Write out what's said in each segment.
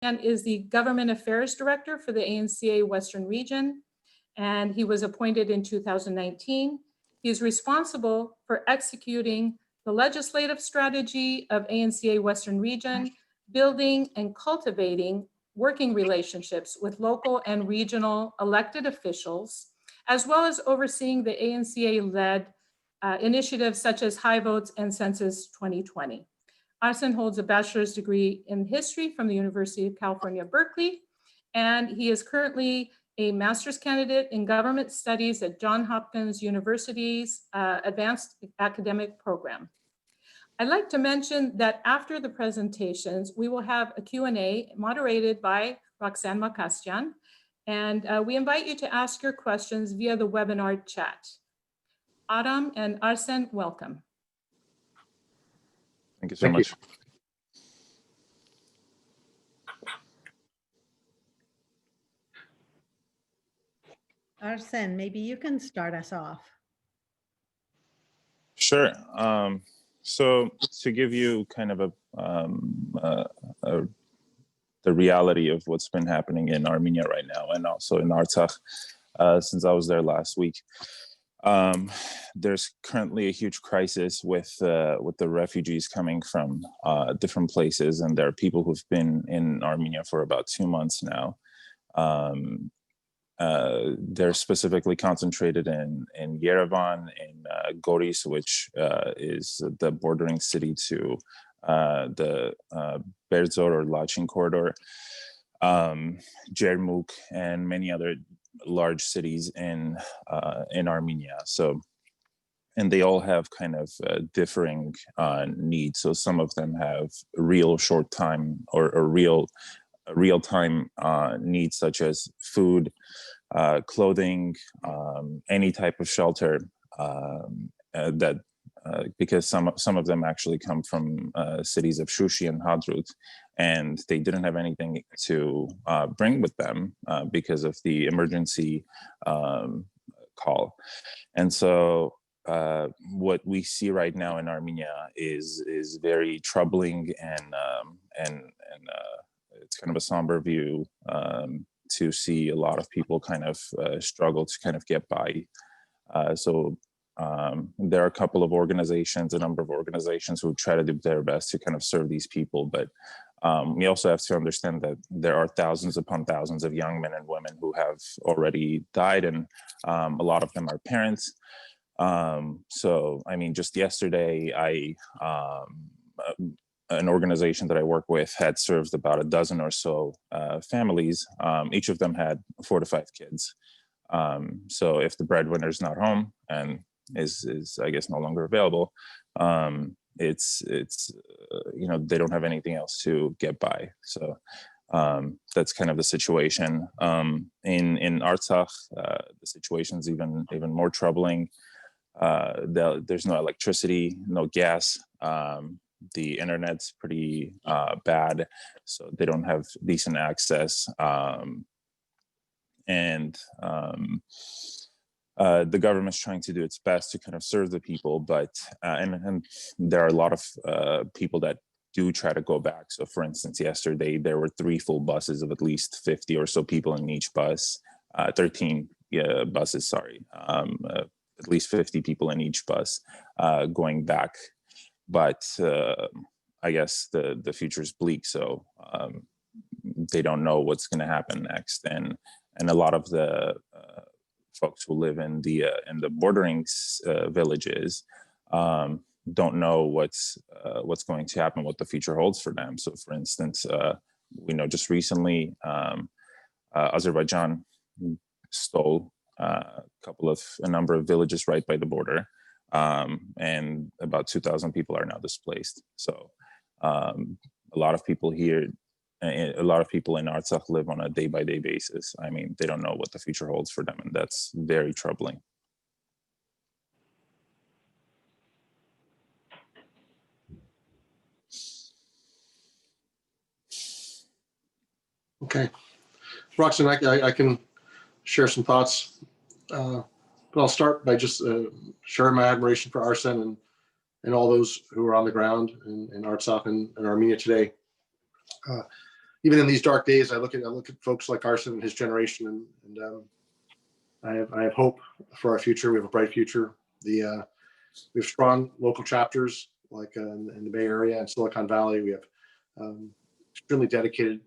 and is the Government Affairs Director for the ANCA Western Region, and he was appointed in 2019. He is responsible for executing the legislative strategy of ANCA Western Region, building and cultivating working relationships with local and regional elected officials, as well as overseeing the ANCA-led initiatives such as High Votes and Census 2020. Artsakh holds a bachelor's degree in history from the University of California, Berkeley, and he is currently a master's candidate in government studies at Johns Hopkins University's Advanced Academic Program. I'd like to mention that after the presentations, we will have a Q&A moderated by Roxanne Makastian, and we invite you to ask your questions via the webinar chat. Adam and Arsen, welcome. Thank you so much. Arsen, maybe you can start us off. Sure. So to give you kind of the reality of what's been happening in Armenia right now, and also in Artsakh, since I was there last week, there's currently a huge crisis with the refugees coming from different places, and there are people who've been in Armenia for about 2 months now. They're specifically concentrated in Yerevan, in Goris, which is the bordering city to the Berzor or Lachin corridor, Jermuk, and many other large cities in Armenia. So, and they all have kind of differing needs. So some of them have real short time or real-time needs, such as food, clothing, any type of shelter, because some of them actually come from cities of Shushi and Hadrut, and they didn't have anything to bring with them because of the emergency call. And so what we see right now in Armenia is very troubling, and it's kind of a somber view to see a lot of people kind of struggle to kind of get by. So there are a couple of organizations, a number of organizations who try to do their best to kind of serve these people. But we also have to understand that there are thousands upon thousands of young men and women who have already died, and a lot of them are parents. So, I mean, just yesterday, an organization that I work with had served about a dozen or so families. Each of them had 4 to 5 kids. So if the breadwinner is not home and is I guess no longer available, it's you know, they don't have anything else to get by. So that's kind of the situation. In Artsakh, the situation's even more troubling. There's no electricity, no gas. The internet's pretty bad, so they don't have decent access. The government's trying to do its best to kind of serve the people, but and there are a lot of people that do try to go back. So for instance, yesterday there were 3 full buses of at least 50 or so people in each bus, 13 buses, sorry, at least 50 people in each bus going back. But I guess the future is bleak, so they don't know what's going to happen next, and a lot of the folks who live in the bordering villages don't know what's going to happen, what the future holds for them. So, for instance, we know just recently Azerbaijan stole a number of villages right by the border. And about 2,000 people are now displaced. So a lot of people here, a lot of people in Artsakh live on a day-by-day basis. I mean, they don't know what the future holds for them, and that's very troubling. Okay, Roxanne, I can share some thoughts. But I'll start by just sharing my admiration for Arsen and all those who are on the ground in Artsakh and Armenia today. even in these dark days, I look at folks like Arsen and his generation, and I have hope for our future. We have a bright future. We have strong local chapters like in the Bay Area and Silicon Valley. We have extremely dedicated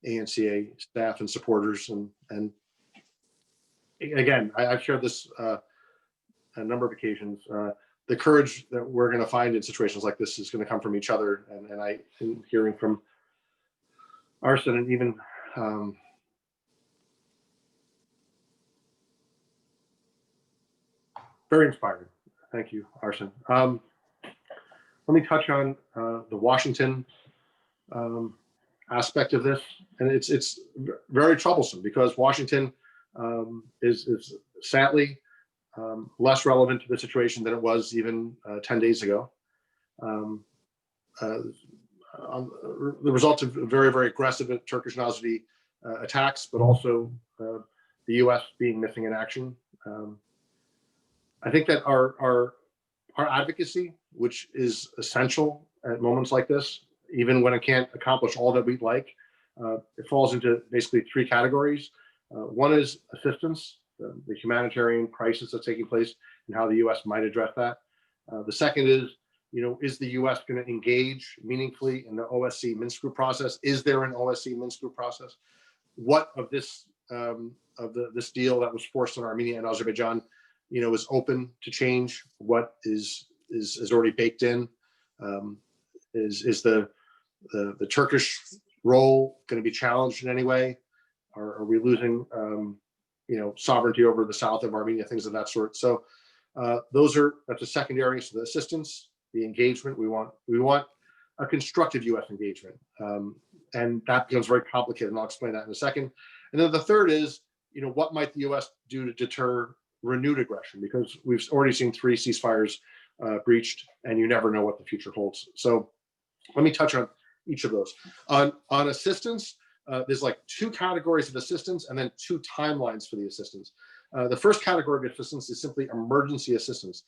ANCA staff and supporters, and again, I've shared this a number of occasions. The courage that we're going to find in situations like this is going to come from each other, and I am hearing from Arsen and even very inspiring. Thank you, Arsen. Let me touch on the Washington aspect of this, and it's very troublesome because Washington is sadly less relevant to the situation than it was even 10 days ago. The results of very, very aggressive Turkish Nazis attacks, but also the U.S. being missing in action. I think that our advocacy, which is essential at moments like this, even when it can't accomplish all that we'd like, it falls into basically three categories. One is assistance, the humanitarian crisis that's taking place and how the U.S. might address that. The second is, is the U.S. going to engage meaningfully in the OSCE Minsk Group process? Is there an OSCE Minsk Group process? What of this this deal that was forced on Armenia and Azerbaijan, is open to change? What is already baked in? Is the Turkish role going to be challenged in any way? Are we losing sovereignty over the south of Armenia, things of that sort? So that's a secondary. So the assistance, the engagement, we want a constructive U.S. engagement, and that becomes very complicated, and I'll explain that in a second. And then the third is, what might the U.S. do to deter renewed aggression? Because we've already seen 3 ceasefires breached, and you never know what the future holds. So let me touch on each of those. On assistance, there's like 2 categories of assistance and then 2 timelines for the assistance. The first category of assistance is simply emergency assistance,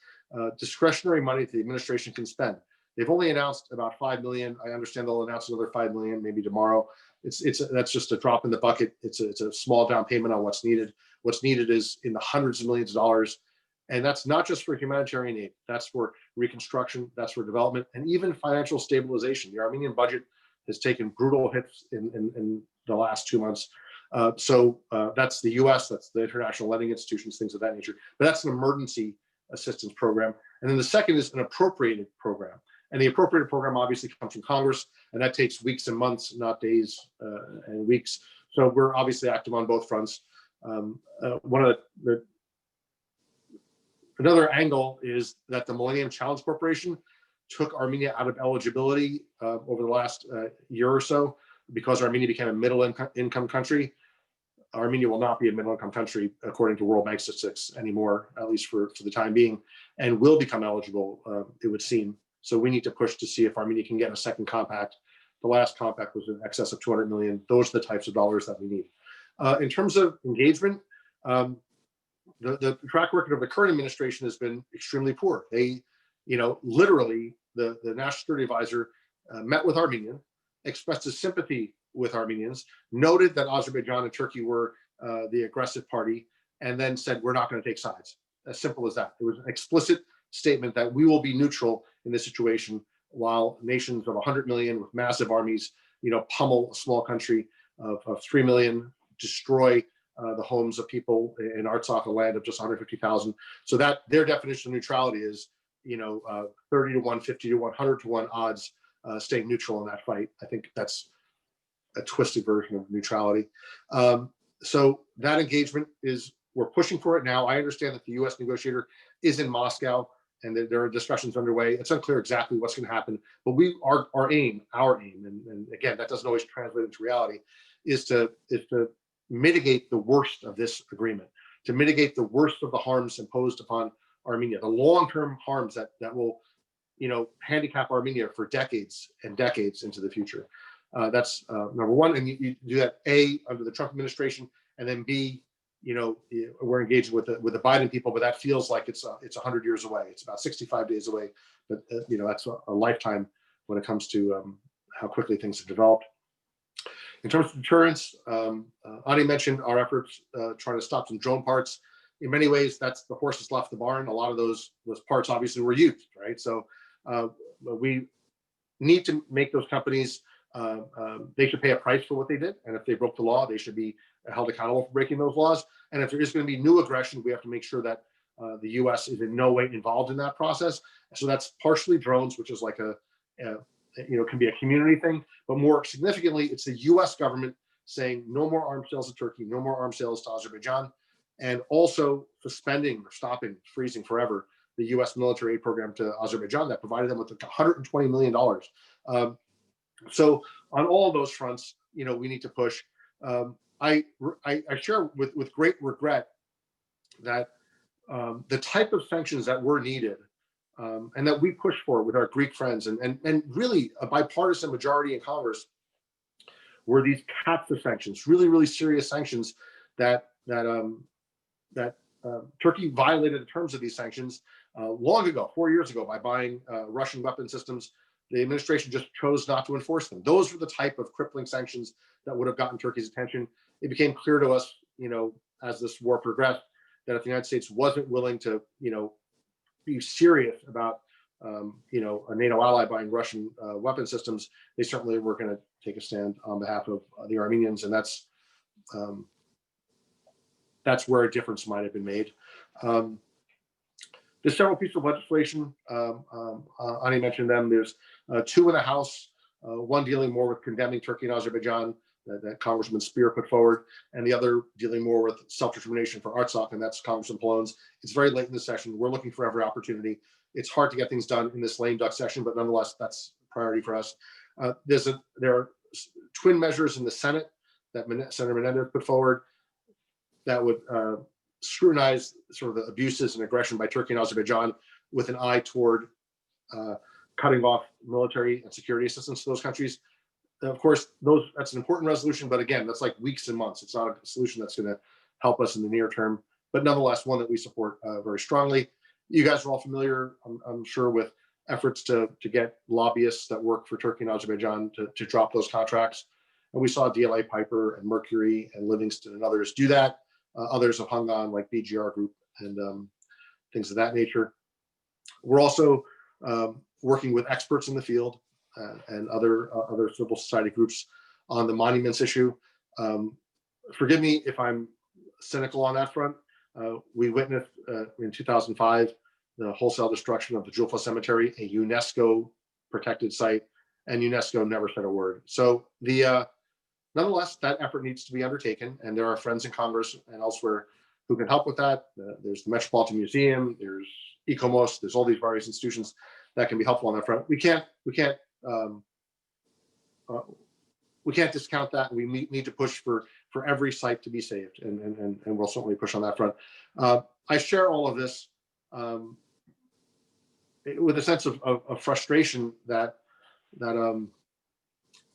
discretionary money that the administration can spend. They've only announced about $5 million. I understand they'll announce another $5 million maybe tomorrow. That's just a drop in the bucket. It's a small down payment on what's needed. What's needed is in the hundreds of millions of dollars. And that's not just for humanitarian aid. That's for reconstruction. That's for development, and even financial stabilization. The Armenian budget has taken brutal hits in the last 2 months. So that's the U.S., that's the international lending institutions, things of that nature. But that's an emergency assistance program. And then the second is an appropriated program. And the appropriated program obviously comes from Congress, and that takes weeks and months, not days and weeks. So we're obviously active on both fronts. Another angle is that the Millennium Challenge Corporation took Armenia out of eligibility over the last year or so because Armenia became a middle income country. Armenia will not be a middle income country according to World Bank statistics anymore, at least for the time being, and will become eligible, it would seem. So we need to push to see if Armenia can get a second compact. The last compact was in excess of 200 million. Those are the types of dollars that we need. In terms of engagement, the track record of the current administration has been extremely poor. They, literally, the National Security Advisor met with Armenia, expressed his sympathy with Armenians, noted that Azerbaijan and Turkey were the aggressive party, and then said, we're not going to take sides. As simple as that. It was an explicit statement that we will be neutral in this situation while nations of 100 million with massive armies, pummel a small country of 3 million, destroy the homes of people in Artsakh, a land of just 150,000. So that their definition of neutrality is, 30 to 1, 50 to 100 to 1 odds staying neutral in that fight. I think that's a twisted version of neutrality. So that engagement we're pushing for it now. I understand that the U.S. negotiator is in Moscow and that there are discussions underway. It's unclear exactly what's going to happen, but our aim, and again, that doesn't always translate into reality, is to mitigate the worst of this agreement, to mitigate the worst of the harms imposed upon Armenia, the long-term harms that will, handicap Armenia for decades and decades into the future. That's number one, and you do that A, under the Trump administration, and then B, we're engaging with the Biden people, but that feels like it's 100 years away. It's about 65 days away, but that's a lifetime when it comes to how quickly things have developed. In terms of deterrence, Ani mentioned our efforts trying to stop some drone parts. In many ways, that's the horses left the barn. A lot of those parts obviously were used, right? So we need to make those companies, they should pay a price for what they did. And if they broke the law, they should be held accountable for breaking those laws. And if there is going to be new aggression, we have to make sure that the US is in no way involved in that process. So that's partially drones, which is like can be a community thing, but more significantly, it's the US government saying no more arms sales to Turkey, no more arms sales to Azerbaijan, and also suspending or stopping, freezing forever the US military aid program to Azerbaijan that provided them with $120 million. So on all of those fronts, we need to push. I share with great regret that the type of sanctions that were needed and that we pushed for with our Greek friends and really a bipartisan majority in Congress were these caps of sanctions, really, really serious sanctions that Turkey violated the terms of these sanctions long ago, 4 years ago, by buying Russian weapon systems. The administration just chose not to enforce them. Those were the type of crippling sanctions that would have gotten Turkey's attention. It became clear to us, as this war progressed, that if the United States wasn't willing to, be serious about, a NATO ally buying Russian weapon systems, they certainly were going to take a stand on behalf of the Armenians, and that's where a difference might have been made. There's several pieces of legislation. Ani mentioned them. There's two in the House, one dealing more with condemning Turkey and Azerbaijan that Congressman Spear put forward, and the other dealing more with self-determination for Artsakh, and that's Congressman Palone's. It's very late in the session. We're looking for every opportunity. It's hard to get things done in this lame duck session, but nonetheless, that's a priority for us. There are twin measures in the Senate that Senator Menendez put forward that would scrutinize sort of the abuses and aggression by Turkey and Azerbaijan with an eye toward cutting off military and security assistance to those countries. Of course, that's an important resolution, but again, that's like weeks and months. It's not a solution that's going to help us in the near term, but nonetheless, one that we support very strongly. You guys are all familiar, I'm sure, with efforts to get lobbyists that work for Turkey and Azerbaijan to drop those contracts. And we saw DLA Piper and Mercury and Livingston and others do that. Others have hung on, like BGR Group and things of that nature. We're also working with experts in the field and other civil society groups on the monuments issue. Forgive me if I'm cynical on that front. We witnessed in 2005 the wholesale destruction of the Julfa Cemetery, a UNESCO protected site, and UNESCO never said a word. So nonetheless, that effort needs to be undertaken, and there are friends in Congress and elsewhere who can help with that. There's the Metropolitan Museum, there's ECOMOS, there's all these various institutions that can be helpful on that front. We can't discount that. We need to push for every site to be saved, and we'll certainly push on that front. I share all of this with a sense of frustration that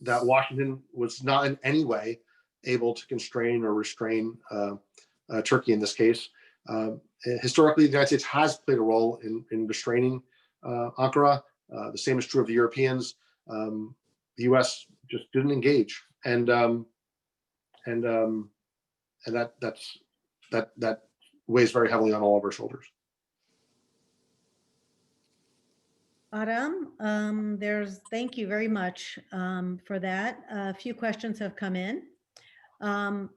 Washington was not in any way able to constrain or restrain Turkey in this case. Historically, the United States has played a role in restraining Ankara. The same is true of the Europeans. The U.S. just didn't engage, and that weighs very heavily on all of our shoulders. Adam, thank you very much for that. A few questions have come in. Anna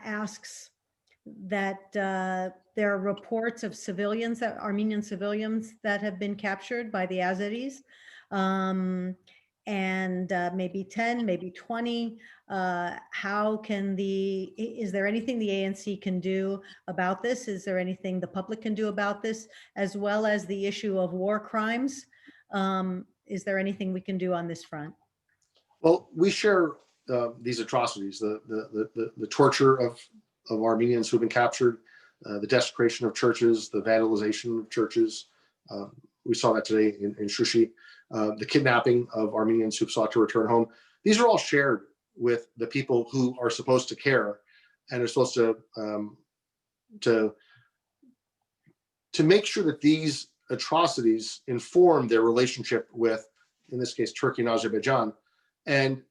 asks that there are reports of Armenian civilians that have been captured by the Azeris, and maybe 10, maybe 20. Is there anything the ANC can do about this? Is there anything the public can do about this, as well as the issue of war crimes? Is there anything we can do on this front? Well, we share these atrocities, the torture of Armenians who've been captured, the desecration of churches, the vandalization of churches. We saw that today in Shushi, the kidnapping of Armenians who sought to return home. These are all shared with the people who are supposed to care and are supposed to make sure that these atrocities inform their relationship with, in this case, Turkey and Azerbaijan. And,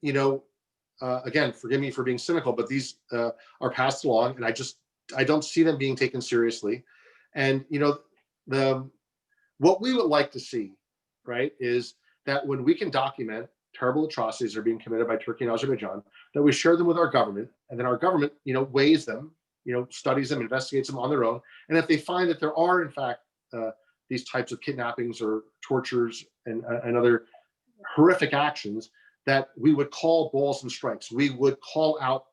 again, forgive me for being cynical, but these are passed along, and I don't see them being taken seriously. And, what we would like to see, right, is that when we can document terrible atrocities that are being committed by Turkey and Azerbaijan, that we share them with our government, and then our government, weighs them, studies them, investigates them on their own. And if they find that there are, in fact, these types of kidnappings or tortures and other horrific actions, that we would call balls and strikes. We would call out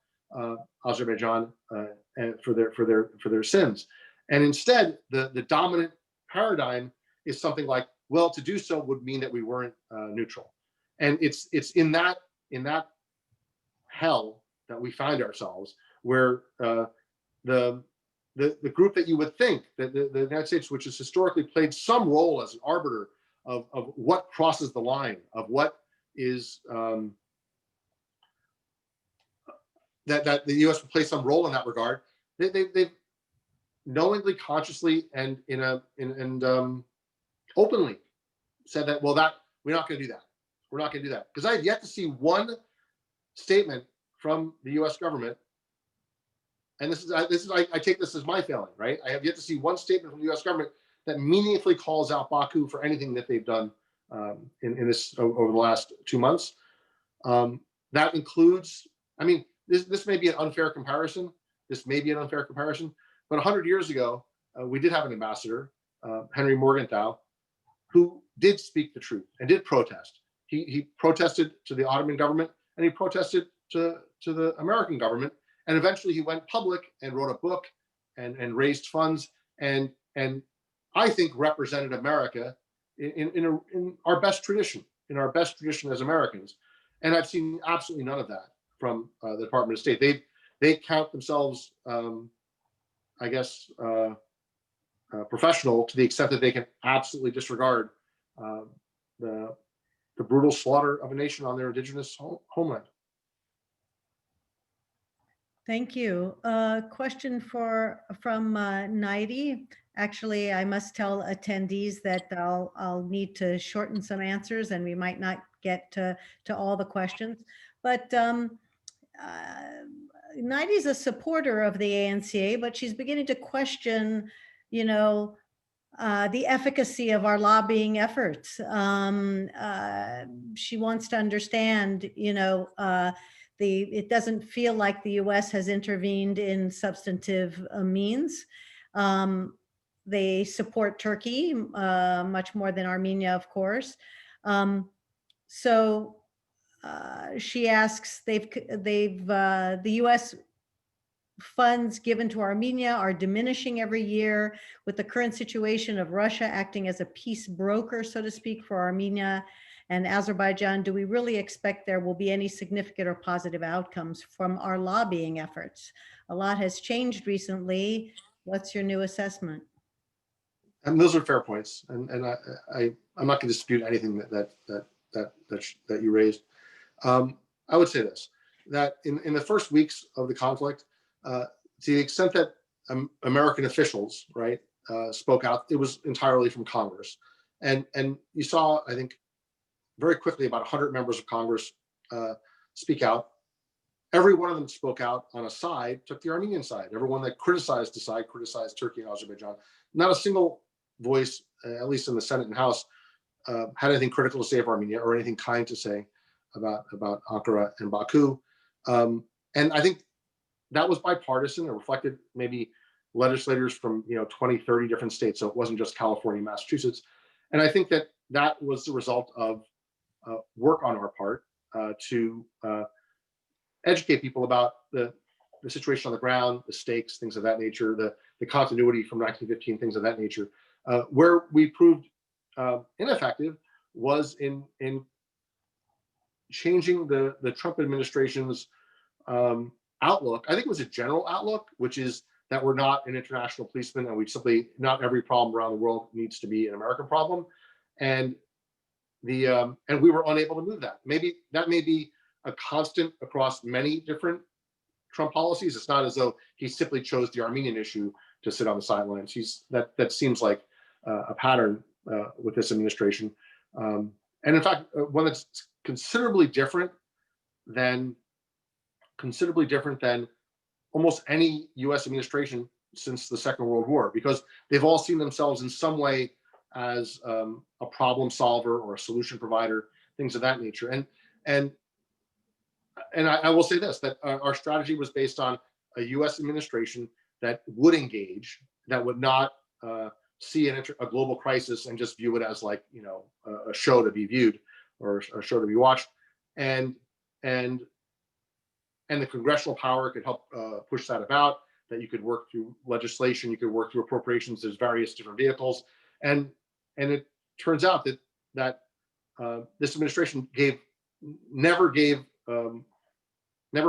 Azerbaijan for their sins. And instead, the dominant paradigm is something like, well, to do so would mean that we weren't neutral. And it's in that hell that we find ourselves, where the group that you would think that the United States, which has historically played some role as an arbiter of what crosses the line, of what is that the U.S. would play some role in that regard, they've knowingly, consciously, and openly said that, well, that we're not going to do that. We're not going to do that, because I have yet to see one statement from the U.S. government, and I take this as my failing, right? I have yet to see one statement from the U.S. government that meaningfully calls out Baku for anything that they've done in this over the last 2 months. That includes, I mean, this may be an unfair comparison. This may be an unfair comparison, but 100 years ago, we did have an ambassador, Henry Morgenthau, who did speak the truth and did protest. He protested to the Ottoman government, and he protested to the American government, and eventually he went public and wrote a book and raised funds and I think represented America in our best tradition, as Americans. And I've seen absolutely none of that from the Department of State. They count themselves, I guess, professional to the extent that they can absolutely disregard the brutal slaughter of a nation on their indigenous homeland. Thank you. Question from Naidi. Actually, I must tell attendees that I'll need to shorten some answers, and we might not get to all the questions. But Naidi's a supporter of the ANCA, but she's beginning to question, the efficacy of our lobbying efforts. She wants to understand, it doesn't feel like the U.S. has intervened in substantive means. They support Turkey much more than Armenia, of course. So she asks, the U.S. funds given to Armenia are diminishing every year. With the current situation of Russia acting as a peace broker, so to speak, for Armenia and Azerbaijan, do we really expect there will be any significant or positive outcomes from our lobbying efforts? A lot has changed recently. What's your new assessment? And those are fair points, and I'm not going to dispute anything that you raised. I would say this, that in the first weeks of the conflict, to the extent that American officials, right, spoke out, it was entirely from Congress, and you saw, I think, very quickly about 100 members of Congress speak out. Every one of them spoke out on a side, took the Armenian side. Everyone that criticized the side criticized Turkey and Azerbaijan. Not a single voice, at least in the Senate and House, had anything critical to say of Armenia or anything kind to say about Ankara and Baku. And I think that was bipartisan. It reflected maybe legislators from 20, 30 different states. So it wasn't just California, Massachusetts. And I think that was the result of work on our part to educate people about the situation on the ground, the stakes, things of that nature, the continuity from 1915, things of that nature. Where we proved ineffective was in changing the Trump administration's outlook. I think it was a general outlook, which is that we're not an international policeman, and we simply, not every problem around the world needs to be an American problem. And we were unable to move that. Maybe that may be a constant across many different Trump policies. It's not as though he simply chose the Armenian issue to sit on the sidelines. That seems like a pattern with this administration. And in fact, one that's considerably different than considerably different than almost any US administration since the Second World War, because they've all seen themselves in some way as a problem solver or a solution provider, things of that nature. And I will say this, that our strategy was based on a US administration that would engage, that would not see a global crisis and just view it as like, you know, a show to be viewed or a show to be watched. And the congressional power could help push that about, that you could work through legislation, you could work through appropriations, there's various different vehicles. And it turns out that this administration never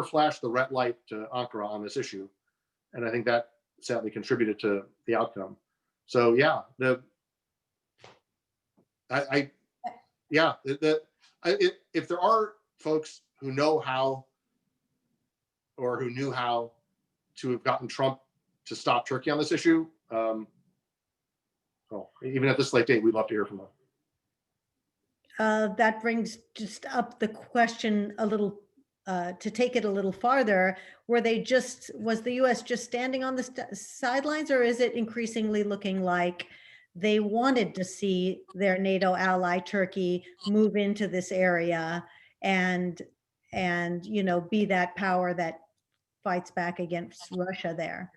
flashed the red light to Ankara on this issue. And I think that sadly contributed to the outcome. So yeah, if there are folks who know how or who knew how to have gotten Trump to stop Turkey on this issue, even at this late date, we'd love to hear from them. That brings just up the question a little, to take it a little farther. Was the US just standing on the sidelines, or is it increasingly looking like they wanted to see their NATO ally Turkey move into this area and you know, be that power that fights back against Russia there?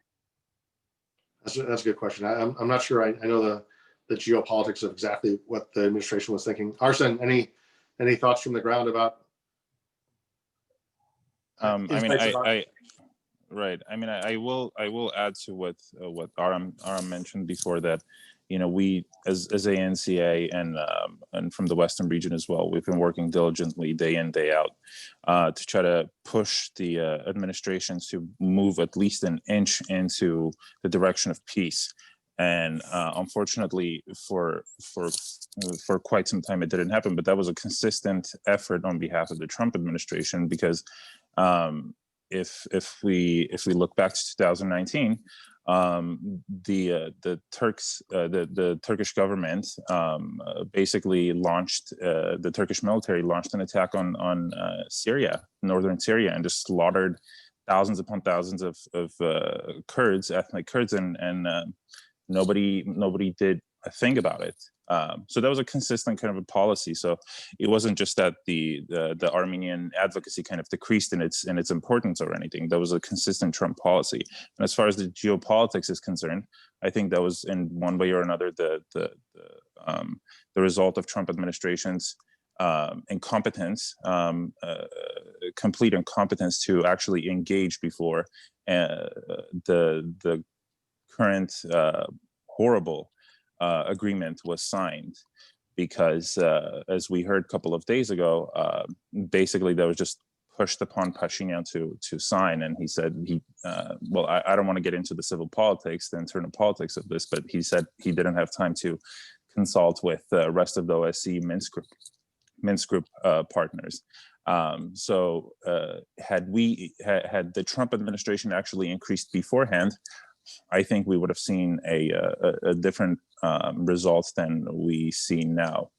That's a good question. I'm not sure. I know the geopolitics of exactly what the administration was thinking. Arsen, any thoughts from the ground about? I will add to what Aram mentioned before, that, you know, we as ANCA and from the Western region as well, we've been working diligently day in, day out to try to push the administration to move at least an inch into the direction of peace. And unfortunately, for quite some time, it didn't happen. But that was a consistent effort on behalf of the Trump administration, because if we look back to 2019, the Turkish government basically launched, the Turkish military launched an attack on Syria, northern Syria, and just slaughtered thousands upon thousands of Kurds, ethnic Kurds, and nobody did a thing about it. So that was a consistent kind of a policy. So it wasn't just that the Armenian advocacy kind of decreased in its importance or anything. That was a consistent Trump policy. And as far as the geopolitics is concerned, I think that was in one way or another the result of Trump administration's incompetence, complete incompetence to actually engage before the current horrible agreement was signed, because as we heard a couple of days ago, basically that was just pushed upon Pashinyan to sign, and he said I don't want to get into the civil politics, the internal politics of this, but he said he didn't have time to consult with the rest of the OSCE Minsk group partners. So had the Trump administration actually increased beforehand, I think we would have seen a different result than we see now.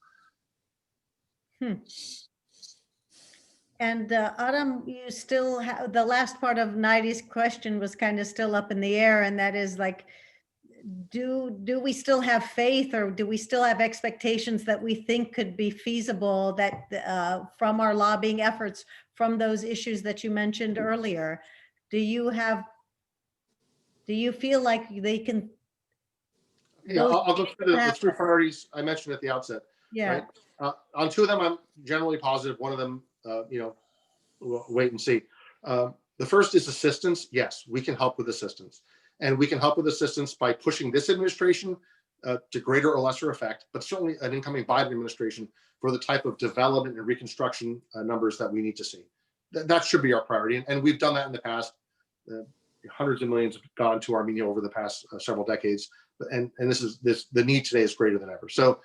And Adam, you still have the last part of Naidi's question was kind of still up in the air, and that is like, do we still have faith, or do we still have expectations that we think could be feasible, that from our lobbying efforts, from those issues that you mentioned earlier? Do you feel like they can? Yeah, I'll go through the three priorities I mentioned at the outset. Yeah. Right? On two of them, I'm generally positive. One of them, we'll wait and see. The first is assistance. Yes, we can help with assistance. And we can help with assistance by pushing this administration to greater or lesser effect, but certainly an incoming Biden administration for the type of development and reconstruction numbers that we need to see. That should be our priority. And we've done that in the past. Hundreds of millions have gone to Armenia over the past several decades. And the need today is greater than ever. So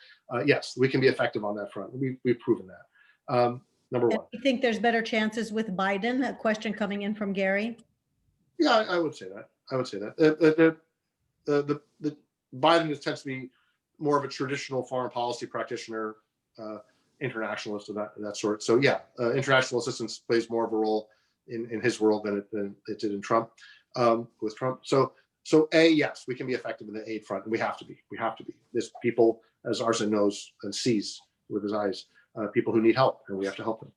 yes, we can be effective on that front. We've proven that. Number one. You think there's better chances with Biden? A question coming in from Gary. Yeah, I would say that. The Biden tends to be more of a traditional foreign policy practitioner. internationalist of that sort. So yeah, international assistance plays more of a role in his world than it did in Trump, with Trump. So yes, we can be effective in the aid front, and we have to be. There's people, as Arsen knows and sees with his eyes, people who need help, and we have to help them.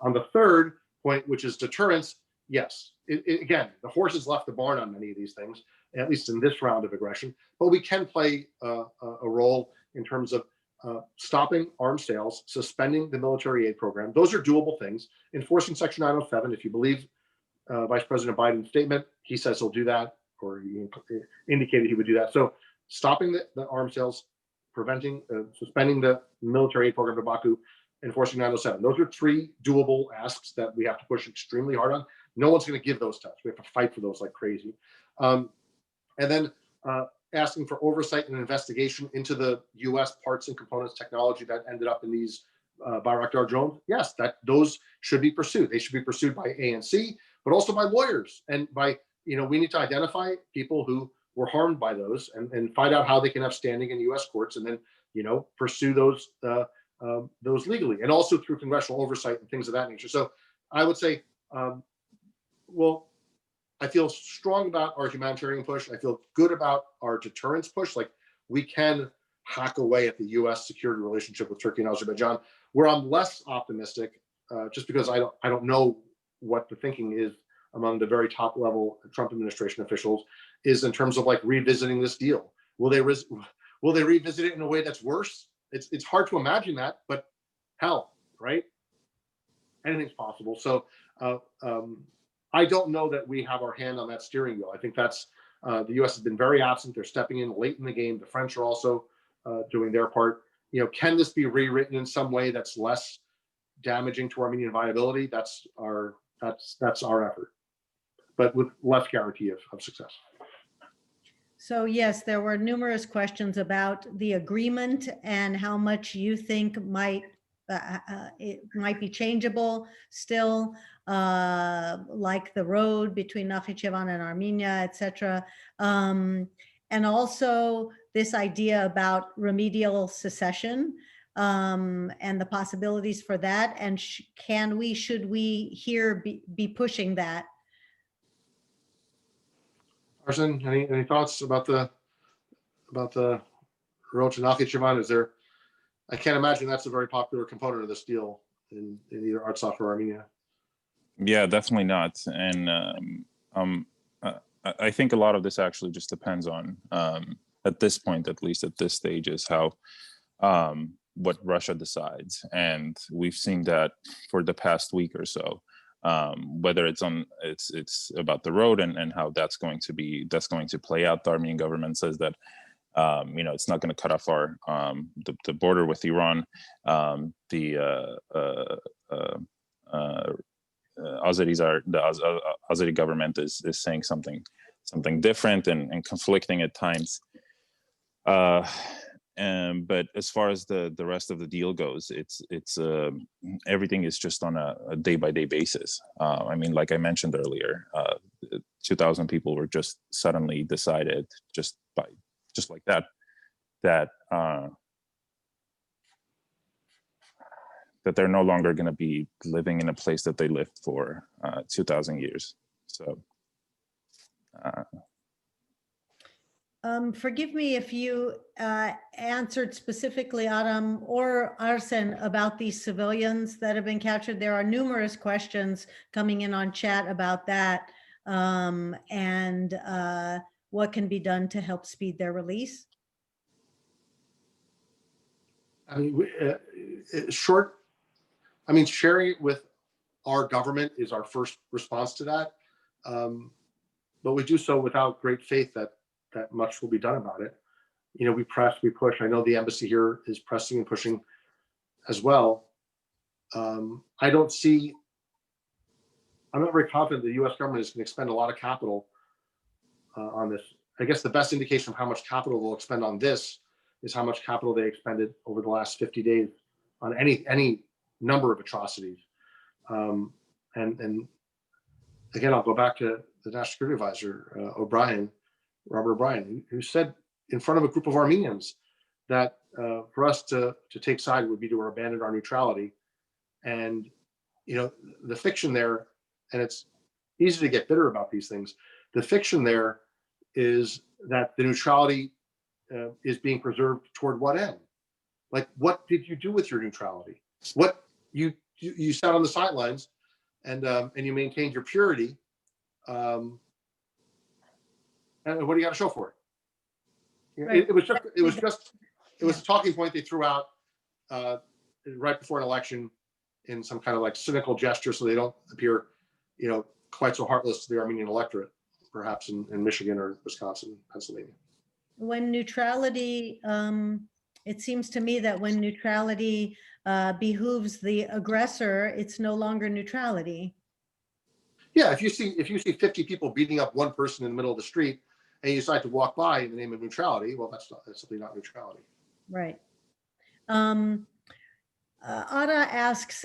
On the third point, which is deterrence, yes, again, the horse has left the barn on many of these things, at least in this round of aggression, but we can play a role in terms of stopping arms sales, suspending the military aid program. Those are doable things. Enforcing Section 907, if you believe Vice President Biden's statement, he says he'll do that, or he indicated he would do that. So stopping the arms sales, preventing, suspending the military aid program to Baku, enforcing 907. Those are three doable asks that we have to push extremely hard on. No one's going to give those to us. We have to fight for those like crazy. And then asking for oversight and investigation into the U.S. parts and components technology that ended up in these Bayraktar drones. Yes, those should be pursued. They should be pursued by ANC, but also by lawyers. And by, we need to identify people who were harmed by those and find out how they can have standing in U.S. courts, and then, pursue those legally, and also through congressional oversight and things of that nature. So I would say, well, I feel strong about our humanitarian push. I feel good about our deterrence push. Like, we can hack away at the U.S. security relationship with Turkey and Azerbaijan. Where I'm less optimistic, just because I don't know what the thinking is among the very top level Trump administration officials, is in terms of like revisiting this deal. Will they revisit it in a way that's worse? It's hard to imagine that, but hell, right? Anything's possible. So I don't know that we have our hand on that steering wheel. I think that's the U.S. has been very absent. They're stepping in late in the game. The French are also doing their part. Can this be rewritten in some way that's less damaging to Armenian viability? That's our effort, but with less guarantee of success. So yes, there were numerous questions about the agreement and how much you think it might be changeable still, like the road between Nakhichevan and Armenia, etc. And also this idea about remedial secession and the possibilities for that. And should we here be pushing that? Arsen, any thoughts about the road to Nakhichevan? Is there? I can't imagine that's a very popular component of this deal in either Artsakh or Armenia. Yeah, definitely not. And I think a lot of this actually just depends on, at this point, at least at this stage, is how what Russia decides. And we've seen that for the past week or so. Whether it's about the road and how that's going to play out. The Armenian government says that it's not going to cut off our the border with Iran. The Azeri government is saying something different and conflicting at times. But as far as the rest of the deal goes, it's everything is just on a day-by-day basis. I mean, like I mentioned earlier, 2,000 people were just suddenly decided just like that they're no longer going to be living in a place that they lived for 2,000 years. So. Forgive me if you answered specifically, Adam or Arsen, about these civilians that have been captured. There are numerous questions coming in on chat about that, and what can be done to help speed their release. I mean, sharing it with our government is our first response to that, but we do so without great faith that much will be done about it. We press, we push. I know the embassy here is pressing and pushing as well. I'm not very confident the U.S. government is going to expend a lot of capital on this. I guess the best indication of how much capital they'll expend on this is how much capital they expended over the last 50 days on any number of atrocities. And again, I'll go back to the National Security Advisor, Robert O'Brien, who said in front of a group of Armenians that for us to take side would be to abandon our neutrality. And, you know, the fiction there, and it's easy to get bitter about these things. The fiction there is that the neutrality is being preserved toward what end? Like, what did you do with your neutrality? What you sat on the sidelines and you maintained your purity. And what do you got to show for it? Right. It was a talking point they threw out right before an election in some kind of like cynical gesture, so they don't appear, you know, quite so heartless to the Armenian electorate, perhaps in Michigan or Wisconsin, Pennsylvania. When neutrality, it seems to me that when neutrality behooves the aggressor, it's no longer neutrality. Yeah, if you see 50 people beating up one person in the middle of the street and you decide to walk by in the name of neutrality, well, that's simply not neutrality. Right. Ada asks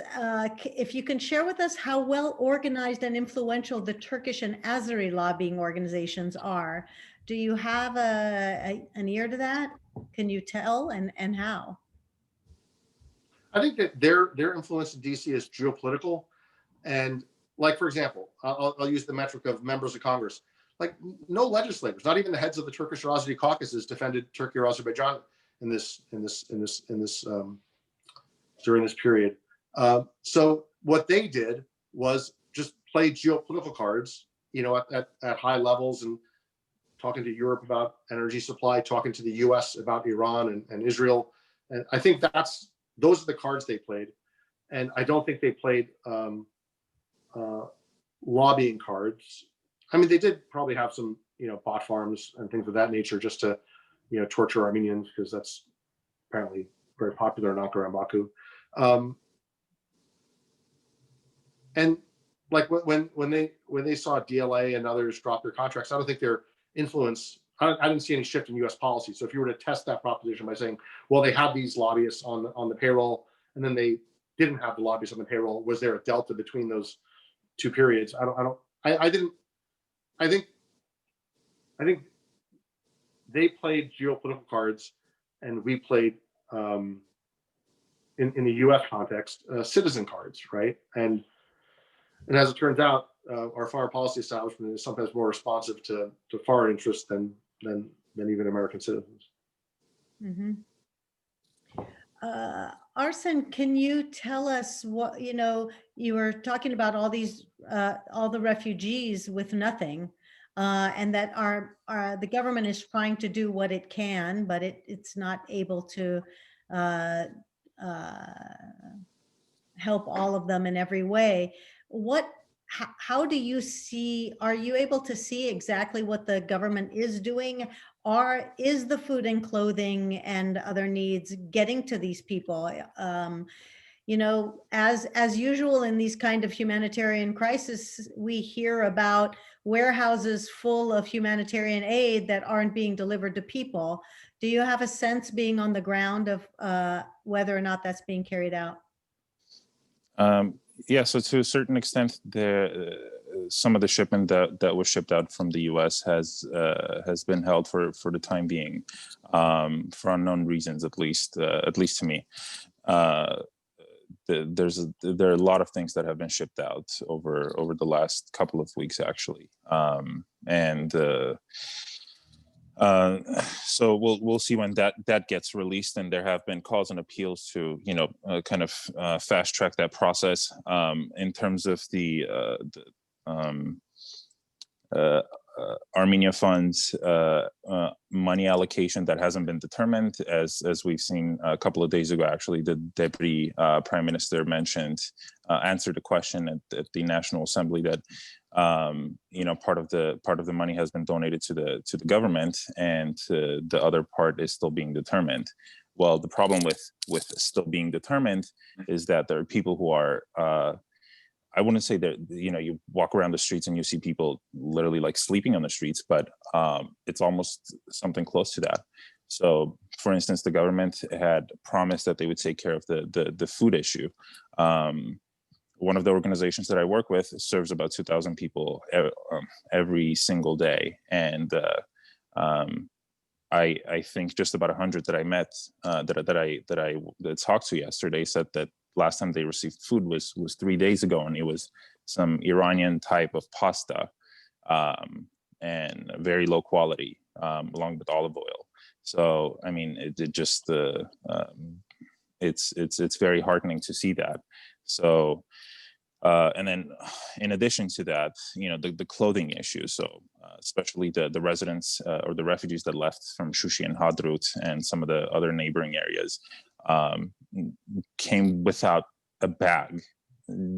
if you can share with us how well organized and influential the Turkish and Azeri lobbying organizations are. Do you have an ear to that? Can you tell, and how? I think that their influence in DC is geopolitical, and like, for example, I'll use the metric of members of Congress. Like, no legislators, not even the heads of the Turkish or Azeri caucuses, defended Turkey or Azerbaijan during this period. So what they did was just play geopolitical cards, you know, at high levels, and talking to Europe about energy supply, talking to the US about Iran and Israel. And I think those are the cards they played. And I don't think they played lobbying cards. I mean, they did probably have some, you know, bot farms and things of that nature just to, you know, torture Armenians, because that's apparently very popular in Ankara and Baku. And like when they saw DLA and others drop their contracts, I don't think their influence, I didn't see any shift in US policy. So if you were to test that proposition by saying, well, they had these lobbyists on the payroll, and then they didn't have the lobbyists on the payroll, was there a delta between those two periods? I think they played geopolitical cards, and we played in the U.S. context citizen cards, right? And as it turns out, our foreign policy establishment is sometimes more responsive to foreign interests than even American citizens. Mm-hmm. Arsen, can you tell us what, you know, you were talking about all these, all the refugees with nothing, and that the government is trying to do what it can, but it's not able to help all of them in every way. How do you see, are you able to see exactly what the government is doing? Is the food and clothing and other needs getting to these people? You know, as usual in these kind of humanitarian crises, we hear about warehouses full of humanitarian aid that aren't being delivered to people. Do you have a sense, being on the ground, of whether or not that's being carried out? Yeah, so to a certain extent, some of the shipment that was shipped out from the U.S. has been held for the time being, for unknown reasons, at least to me. There are a lot of things that have been shipped out over the last couple of weeks, actually, so we'll see when that gets released, and there have been calls and appeals to, you know, kind of fast track that process. In terms of the Armenia funds money allocation, that hasn't been determined, as we've seen a couple of days ago. Actually, the Deputy Prime Minister answered a question at the National Assembly that you know, part of the money has been donated to the government, and the other part is still being determined. Well, the problem with still being determined is that there are people who are I wouldn't say that, you know, you walk around the streets and you see people literally like sleeping on the streets, but it's almost something close to that. So, for instance, the government had promised that they would take care of the food issue. One of the organizations that I work with serves about 2,000 people every single day, and I think just about 100 that I met, that talked to yesterday, said that last time they received food was 3 days ago, and it was some Iranian type of pasta, and very low quality, along with olive oil. So I mean, it just it's very heartening to see that. So and then in addition to that, the clothing issue. So especially the residents or the refugees that left from Shushi and Hadrut and some of the other neighboring areas came without a bag,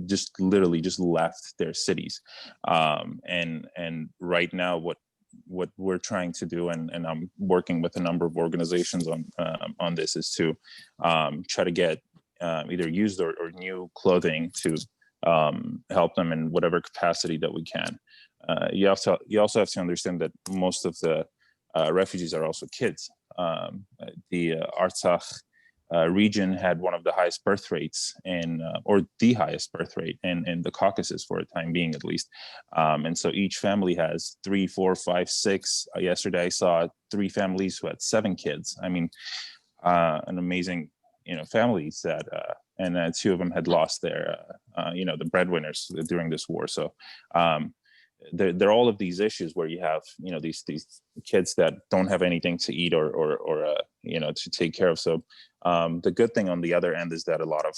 just literally just left their cities. And right now what we're trying to do, and I'm working with a number of organizations on this, is to try to get either used or new clothing to help them in whatever capacity that we can. You also have to understand that most of the refugees are also kids. The Artsakh region had one of the highest birth rates or the highest birth rate in the Caucasus for a time being, at least. And so each family has 3, 4, 5, 6. Yesterday I saw 3 families who had 7 kids. I mean, an amazing, families that, and 2 of them had lost their, the breadwinners during this war. So there are all of these issues where you have, these kids that don't have anything to eat or to take care of. So the good thing on the other end is that a lot of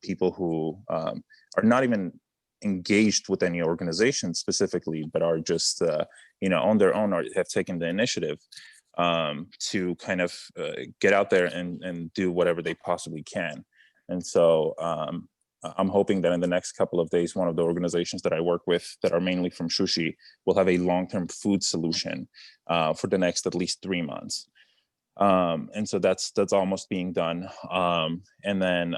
people who are not even engaged with any organization specifically, but are just, on their own, or have taken the initiative to kind of get out there and do whatever they possibly can. And so I'm hoping that in the next couple of days, one of the organizations that I work with that are mainly from Shushi will have a long-term food solution for the next at least 3 months. And so that's almost being done. And then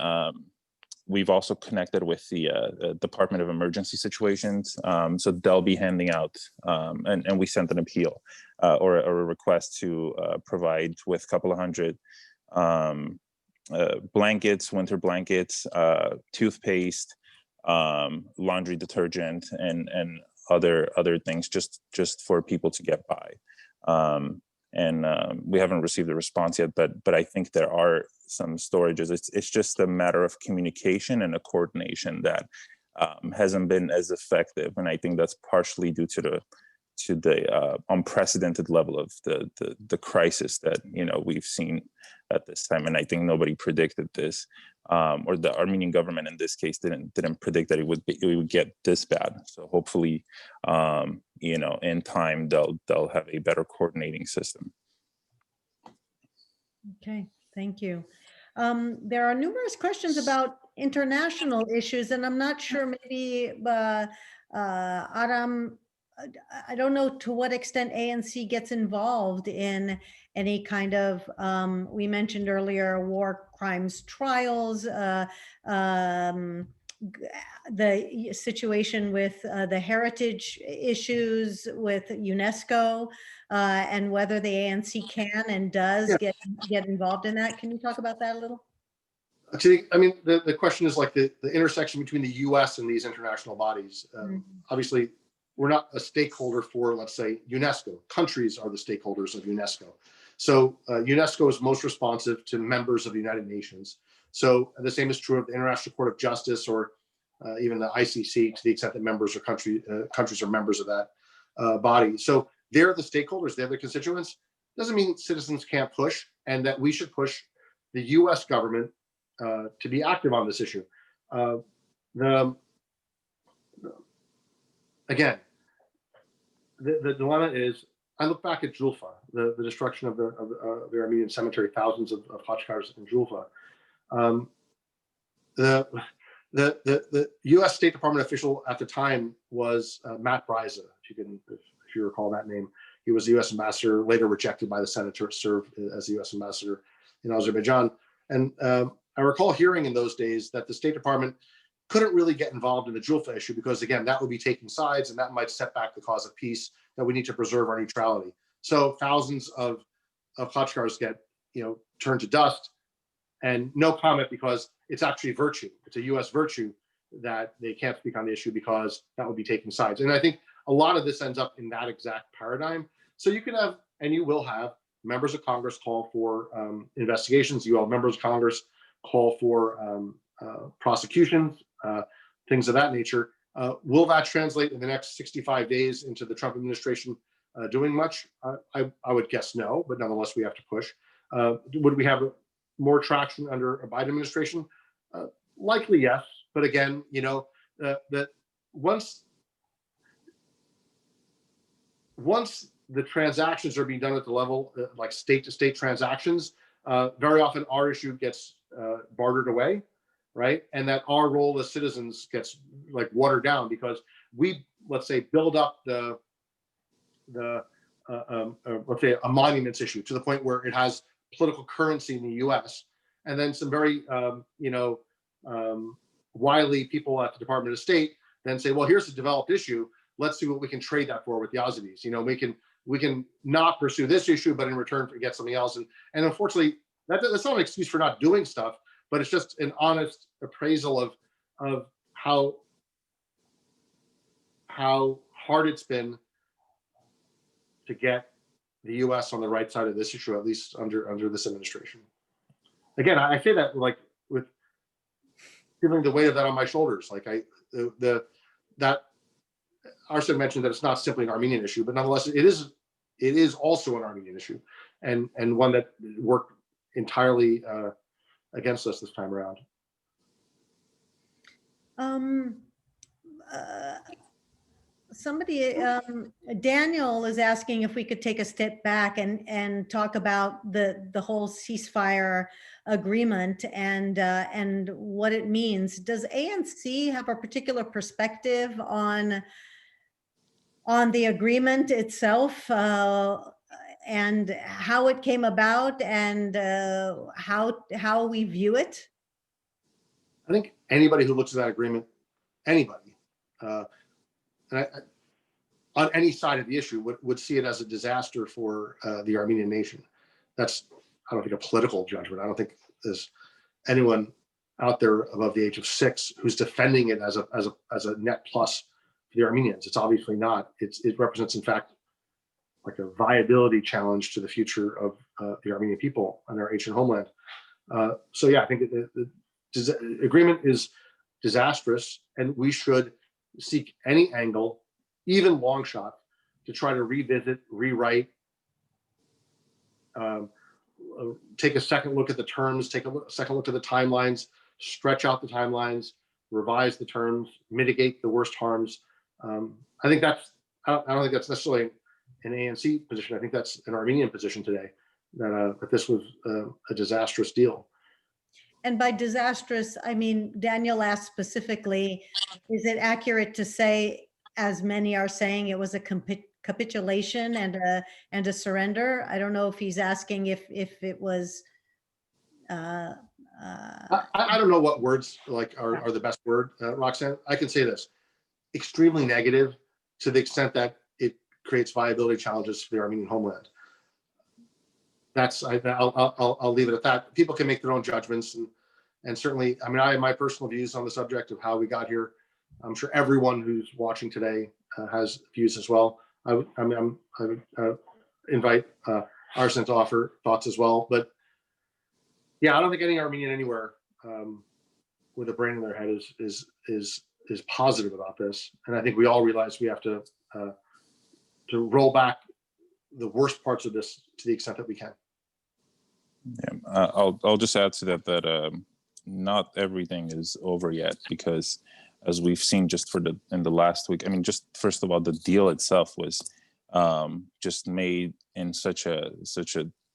we've also connected with the Department of Emergency Situations. So they'll be handing out, and we sent an appeal or a request to provide with a couple of hundred blankets, winter blankets, toothpaste, laundry detergent, and other things just for people to get by. And we haven't received a response yet, but I think there are some storages. It's just a matter of communication and a coordination that hasn't been as effective, and I think that's partially due to the unprecedented level of the crisis that we've seen at this time. And I think nobody predicted this, or the Armenian government in this case didn't predict that it would get this bad. So hopefully, in time they'll have a better coordinating system. Okay, thank you. There are numerous questions about international issues, and I'm not sure, maybe Aram, I don't know to what extent ANC gets involved in any kind of, we mentioned earlier, war crimes trials, the situation with the heritage issues with UNESCO, and whether the ANC can and does get involved in that. Can you talk about that a little? I mean, the question is like the intersection between the US and these international bodies. Obviously, we're not a stakeholder for, let's say, UNESCO. Countries are the stakeholders of UNESCO. So UNESCO is most responsive to members of the United Nations. So the same is true of the International Court of Justice, or even the ICC, to the extent that members or countries are members of that body. So they're the stakeholders, they're the constituents. Doesn't mean citizens can't push, and that we should push the US government to be active on this issue. Again, the dilemma is, I look back at Julfa, the destruction of the Armenian cemetery, thousands of Khachkars in Julfa. The U.S. State Department official at the time was Matt Bryza, if you recall that name. He was the U.S. ambassador, later rejected by the Senate to serve as the U.S. ambassador in Azerbaijan. And I recall hearing in those days that the State Department couldn't really get involved in the Julfa issue because, again, that would be taking sides, and that might set back the cause of peace, that we need to preserve our neutrality. So thousands of Khachkars get turned to dust, and no comment, because it's actually virtue. It's a U.S. virtue that they can't speak on the issue because that would be taking sides. And I think a lot of this ends up in that exact paradigm. So you can have, and you will have, members of Congress call for investigations. You all members of Congress call for prosecutions, things of that nature. Will that translate in the next 65 days into the Trump administration doing much? I would guess no, but nonetheless, we have to push. Would we have more traction under a Biden administration? Likely, yes. But again, you know, that once the transactions are being done at the level like state-to-state transactions, very often our issue gets bartered away, right? And that our role as citizens gets like watered down because we, let's say, build up the let's say a monuments issue to the point where it has political currency in the U.S. And then some very wily people at the Department of State then say, well, here's a developed issue. Let's see what we can trade that for with the Aussies. You know, we can not pursue this issue, but in return for get something else. And unfortunately, that's not an excuse for not doing stuff, but it's just an honest appraisal of how hard it's been to get the U.S. on the right side of this issue, at least under this administration. Again, I say that like with feeling the weight of that on my shoulders. Like that Artsakh mentioned that it's not simply an Armenian issue, but nonetheless, it is also an Armenian issue, and one that worked entirely against us this time around. Somebody, Daniel is asking if we could take a step back and talk about the whole ceasefire agreement and what it means. Does ANC have a particular perspective on the agreement itself and how it came about and how we view it? I think anybody who looks at that agreement, anybody, on any side of the issue would see it as a disaster for the Armenian nation. That's, I don't think, a political judgment. I don't think there's anyone out there above the age of 6 who's defending it as a net plus for the Armenians. It's obviously not. It represents, in fact, like a viability challenge to the future of the Armenian people and their ancient homeland. So yeah, I think the agreement is disastrous, and we should seek any angle, even long shot, to try to revisit, rewrite, take a second look at the terms, take a second look at the timelines, stretch out the timelines, revise the terms, mitigate the worst harms. I think that's, I don't think that's necessarily an ANC position. I think that's an Armenian position today, that this was a disastrous deal. And by disastrous, I mean, Daniel asked specifically, is it accurate to say, as many are saying, it was a capitulation and a surrender? I don't know if he's asking if it was. I don't know what words like are the best word, Roxanne. I can say this: extremely negative, to the extent that it creates viability challenges for the Armenian homeland. That's, I'll leave it at that. People can make their own judgments, and certainly, I mean, I have my personal views on the subject of how we got here. I'm sure everyone who's watching today has views as well. I would invite Arsen to offer thoughts as well. But yeah, I don't think any Armenian anywhere with a brain in their head is positive about this. And I think we all realize we have to roll back the worst parts of this to the extent that we can. Yeah, I'll just add to that not everything is over yet, because as we've seen just in the last week, I mean, just first of all, the deal itself was just made in such a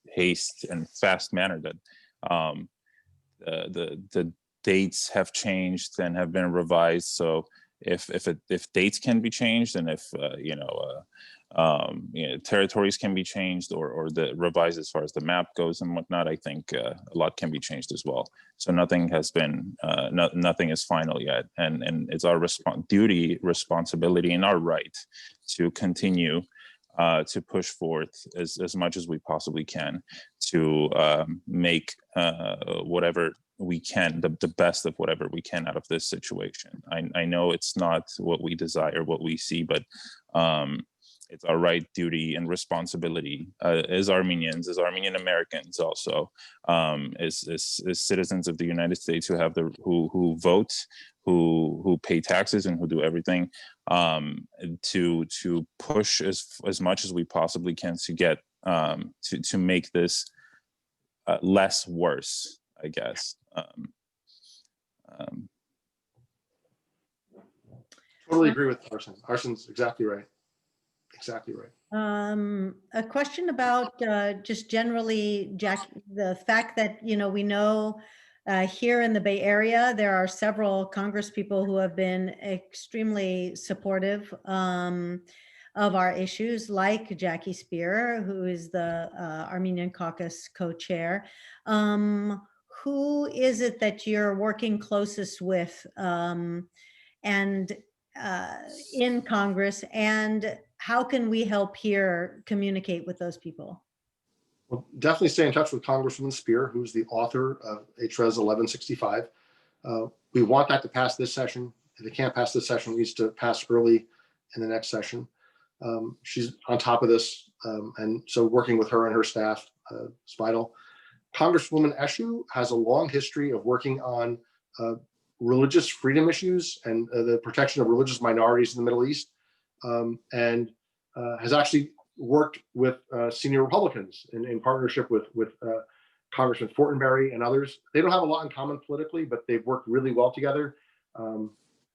haste and fast manner that the dates have changed and have been revised. So if dates can be changed, and if territories can be changed or the revised as far as the map goes and whatnot, I think a lot can be changed as well. So nothing has been, nothing is final yet. And it's our duty, responsibility, and our right to continue to push forth as much as we possibly can to make whatever we can, the best of whatever we can out of this situation. I know it's not what we desire, what we see, but it's our right, duty, and responsibility as Armenians, as Armenian Americans, also as citizens of the United States who have who vote, who pay taxes, and who do everything, to push as much as we possibly can to get to make this less worse, I guess. Totally agree with Arsen. Arsen's exactly right. Exactly right. A question about just generally, Jack, the fact that, we know here in the Bay Area, there are several Congress people who have been extremely supportive of our issues, like Jackie Spear, who is the Armenian Caucus co-chair. Who is it that you're working closest with and in Congress, and how can we help here communicate with those people? Well, definitely stay in touch with Congresswoman Spear, who's the author of HRES 1165. We want that to pass this session. If it can't pass this session, it needs to pass early in the next session. She's on top of this, and so working with her and her staff is vital. Congresswoman Eshoo has a long history of working on religious freedom issues and the protection of religious minorities in the Middle East, and has actually worked with senior Republicans in partnership with Congressman Fortenberry and others. They don't have a lot in common politically, but they've worked really well together.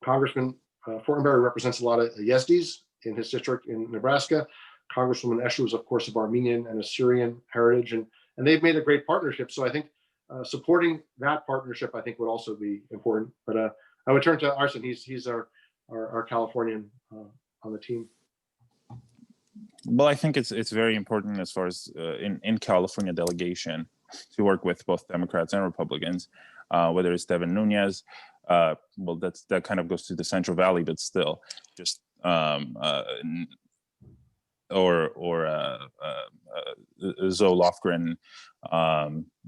Congressman Fortenberry represents a lot of Yezdis in his district in Nebraska. Congresswoman Eshoo is, of course, of Armenian and Assyrian heritage, and they've made a great partnership. So I think supporting that partnership, I think, would also be important. But I would turn to Arsen. He's our Californian on the team. Well, I think it's very important as far as in California delegation to work with both Democrats and Republicans, whether it's Devin Nunes. Well, that kind of goes to the Central Valley, but still, just Zoe Lofgren,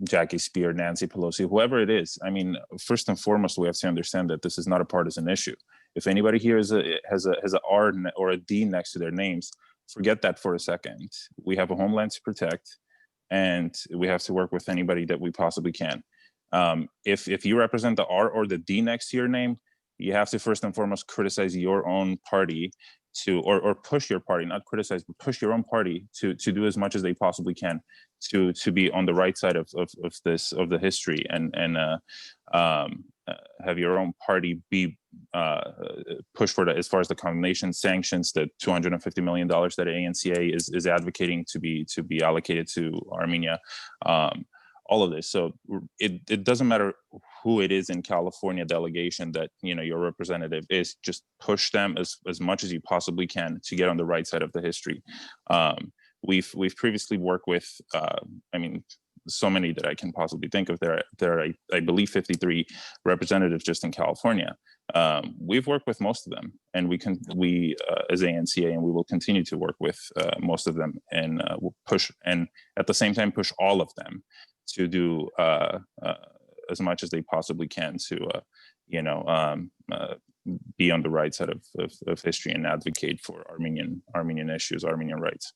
Jackie Spear, Nancy Pelosi, whoever it is. I mean, first and foremost, we have to understand that this is not a partisan issue. If anybody here has a R or a D next to their names, forget that for a second. We have a homeland to protect, and we have to work with anybody that we possibly can. If you represent the R or the D next to your name, you have to first and foremost criticize your own party or push your party, not criticize, but push your own party to do as much as they possibly can to be on the right side of the history and have your own party be push for that as far as the condemnation sanctions, the $250 million that ANCA is advocating to be allocated to Armenia. All of this. So it doesn't matter who it is in California delegation that your representative is, just push them as much as you possibly can to get on the right side of the history. We've previously worked with so many that I can possibly think of. There are I believe 53 representatives just in California. We've worked with most of them, and we as ANCA, and we will continue to work with most of them, and we'll push, and at the same time push all of them to do as much as they possibly can to be on the right side of history and advocate for Armenian issues, Armenian rights.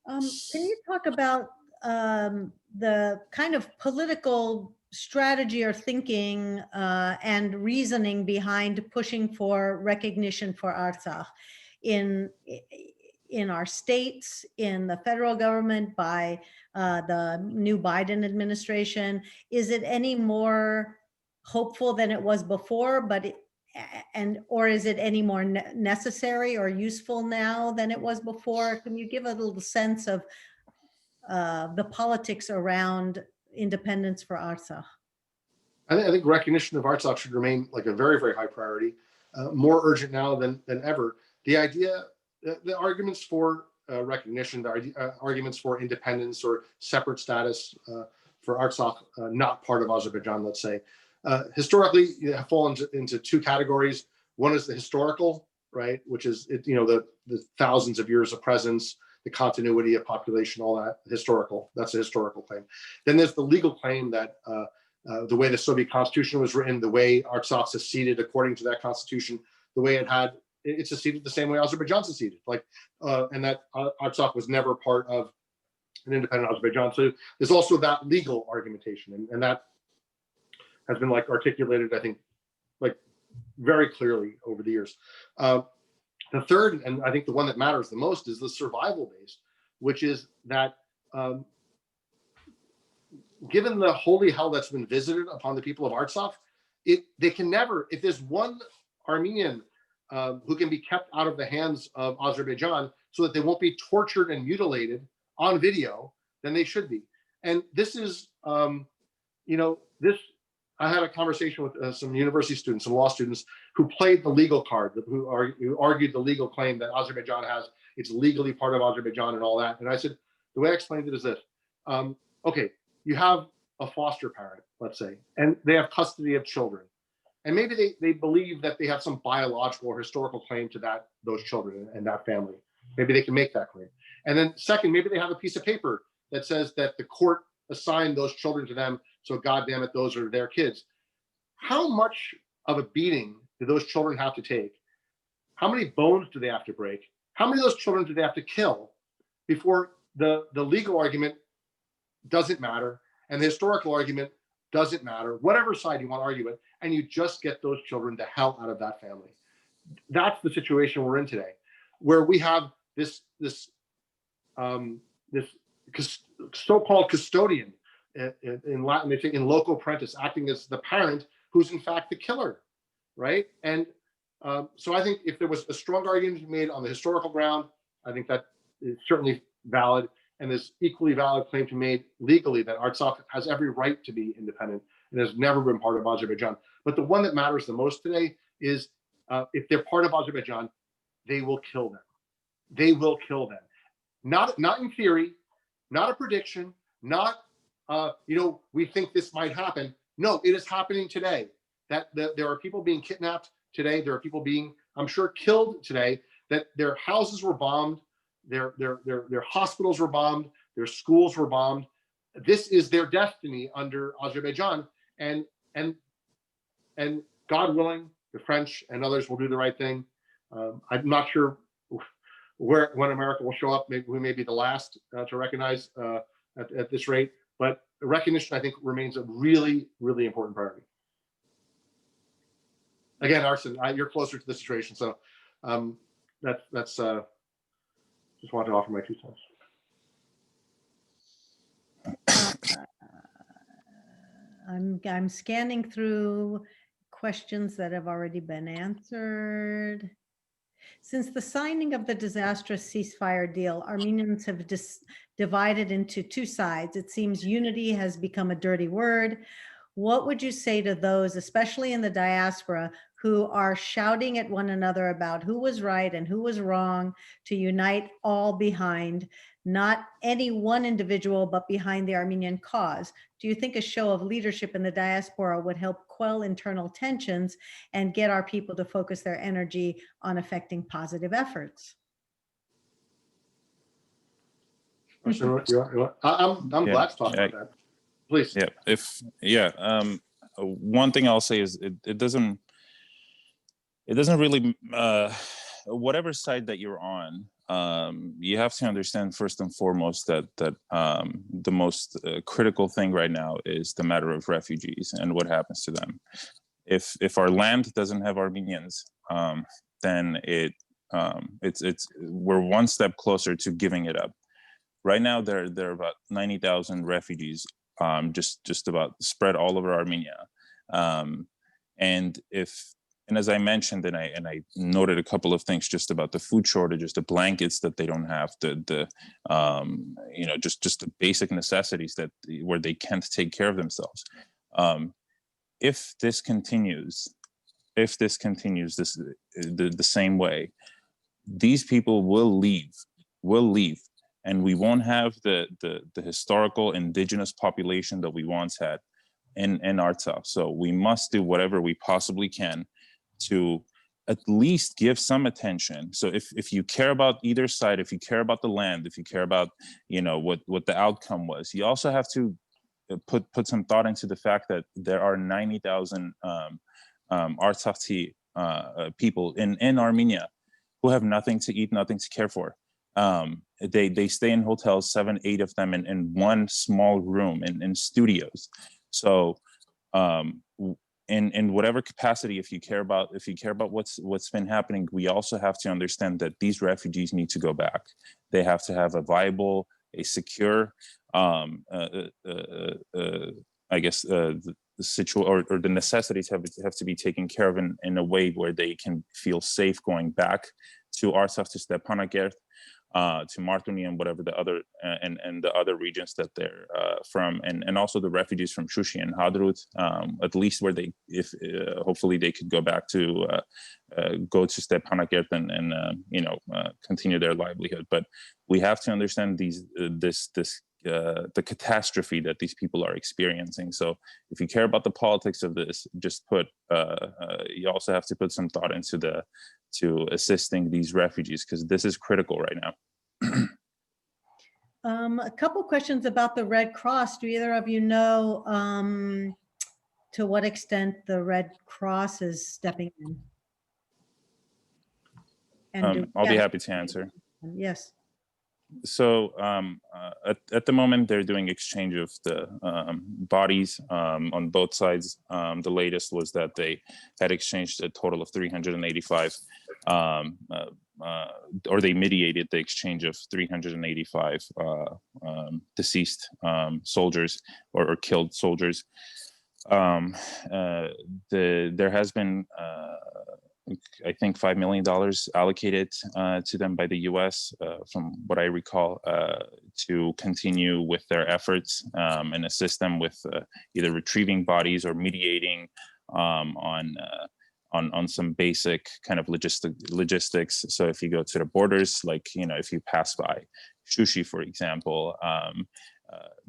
Can you talk about the kind of political strategy or thinking and reasoning behind pushing for recognition for Artsakh in our states, in the federal government, by the new Biden administration? Is it any more hopeful than it was before, or is it any more necessary or useful now than it was before? Can you give a little sense of the politics around independence for Artsakh? I think recognition of Artsakh should remain like a very, very high priority, more urgent now than ever. The arguments for recognition, the arguments for independence or separate status for Artsakh, not part of Azerbaijan, let's say, historically have fallen into two categories. One is the historical, right, which is the thousands of years of presence, the continuity of population, all that historical. That's a historical claim. Then there's the legal claim that the way the Soviet Constitution was written, the way Artsakh seceded according to that Constitution, the way it had it's seceded the same way Azerbaijan seceded, and that Artsakh was never part of an independent Azerbaijan. So there's also that legal argumentation, and that has been articulated, I think, very clearly over the years. The third, and I think the one that matters the most, is the survival base, which is that given the holy hell that's been visited upon the people of Artsakh, they can never, if there's one Armenian who can be kept out of the hands of Azerbaijan so that they won't be tortured and mutilated on video, then they should be. And this is, I had a conversation with some university students, some law students who played the legal card, who argued the legal claim that Azerbaijan has, it's legally part of Azerbaijan and all that. And I said, the way I explained it is this. Okay, you have a foster parent, let's say, and they have custody of children. And maybe they believe that they have some biological or historical claim to those children and that family. Maybe they can make that claim. And then second, maybe they have a piece of paper that says that the court assigned those children to them, so God damn it, those are their kids. How much of a beating do those children have to take? How many bones do they have to break? How many of those children do they have to kill before the legal argument doesn't matter and the historical argument doesn't matter, whatever side you want to argue it, and you just get those children the hell out of that family? That's the situation we're in today, where we have this so-called custodian in Latin, they say in loco parentis, acting as the parent who's in fact the killer, right? And so I think if there was a strong argument made on the historical ground, I think that is certainly valid, and there's equally valid claim to be made legally that Artsakh has every right to be independent and has never been part of Azerbaijan. But the one that matters the most today is if they're part of Azerbaijan, they will kill them. They will kill them. Not in theory, not a prediction, not we think this might happen. No, it is happening today. That there are people being kidnapped today. There are people being, I'm sure, killed today. That their houses were bombed, their hospitals were bombed, their schools were bombed. This is their destiny under Azerbaijan, and God willing, the French and others will do the right thing. I'm not sure when America will show up. Maybe we may be the last to recognize at this rate, but recognition, I think, remains a really, really important priority. Again, Arsen, you're closer to the situation, so that's just wanted to offer my 2 cents. I'm scanning through questions that have already been answered. Since the signing of the disastrous ceasefire deal, Armenians have divided into 2 sides. It seems unity has become a dirty word. What would you say to those, especially in the diaspora, who are shouting at one another about who was right and who was wrong, to unite all behind not any one individual, but behind the Armenian cause? Do you think a show of leadership in the diaspora would help quell internal tensions and get our people to focus their energy on affecting positive efforts? I'm glad to talk about that. Please. One thing I'll say is it doesn't really whatever side that you're on, you have to understand first and foremost that the most critical thing right now is the matter of refugees and what happens to them. If our land doesn't have Armenians, then we're one step closer to giving it up. Right now, there are about 90,000 refugees, just about spread all over Armenia, and as I mentioned, and I noted a couple of things just about the food shortages, the blankets that they don't have, just the basic necessities where they can't take care of themselves. If this continues the same way, these people will leave, and we won't have the historical indigenous population that we once had in Artsakh. So we must do whatever we possibly can to at least give some attention. So if you care about either side, if you care about the land, if you care about what the outcome was, you also have to put some thought into the fact that there are 90,000 Artsakh people in Armenia who have nothing to eat, nothing to care for. They stay in hotels, 7, 8 of them in one small room in studios. So in whatever capacity, if you care about what's been happening, we also have to understand that these refugees need to go back. They have to have a viable, a secure, the necessities have to be taken care of in a way where they can feel safe going back to Artsakh, to Stepanakert, to Martuni, and whatever the other and the other regions that they're from, and also the refugees from Shushi and Hadrut, at least where they, if hopefully they could go back to go to Stepanakert and continue their livelihood. But we have to understand the catastrophe that these people are experiencing. So if you care about the politics of this, just you also have to put some thought into assisting these refugees, because this is critical right now. A couple questions about the Red Cross. Do either of you know to what extent the Red Cross is stepping in? And I'll be happy to answer. Yes. So at the moment, they're doing exchange of the bodies on both sides. The latest was that they had exchanged a total of 385, or they mediated the exchange of 385 deceased soldiers or killed soldiers. There has been I think $5 million allocated to them by the U.S., from what I recall, to continue with their efforts and assist them with either retrieving bodies or mediating on some basic kind of logistics. So if you go to the borders, like, if you pass by Shushi, for example,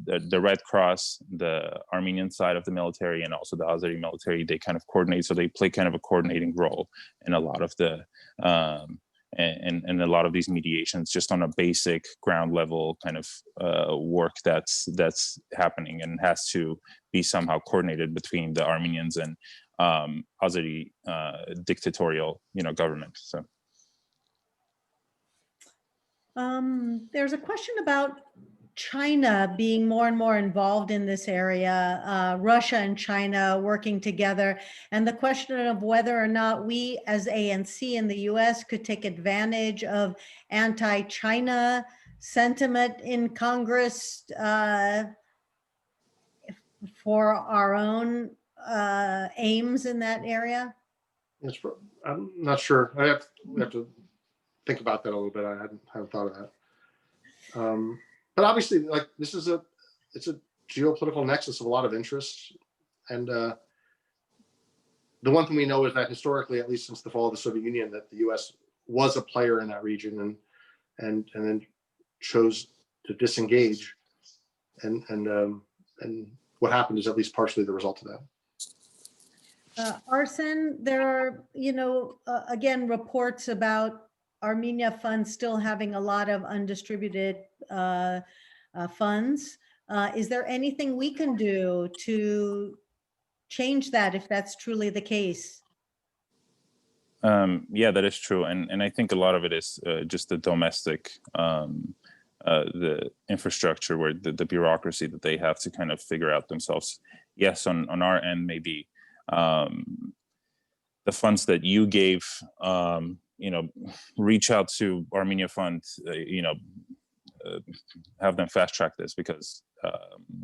the Red Cross, the Armenian side of the military, and also the Azeri military, they kind of coordinate. So they play kind of a coordinating role in a lot of the in a lot of these mediations, just on a basic ground level kind of work that's happening and has to be somehow coordinated between the Armenians and Azeri dictatorial government. So there's a question about China being more and more involved in this area, Russia and China working together, and the question of whether or not we as ANC in the US could take advantage of anti-China sentiment in Congress for our own aims in that area. I'm not sure. We have to think about that a little bit. I haven't thought of that. But obviously, like, it's a geopolitical nexus of a lot of interests, and the one thing we know is that historically, at least since the fall of the Soviet Union, that the U.S. was a player in that region, and then chose to disengage, and what happened is at least partially the result of that. Arsen, there are again reports about Armenia funds still having a lot of undistributed funds. Is there anything we can do to change that if that's truly the case? Yeah, that is true. And I think a lot of it is just the domestic, the infrastructure, where the bureaucracy that they have to kind of figure out themselves. Yes, on our end, maybe the funds that you gave, reach out to Armenia Fund, have them fast track this, because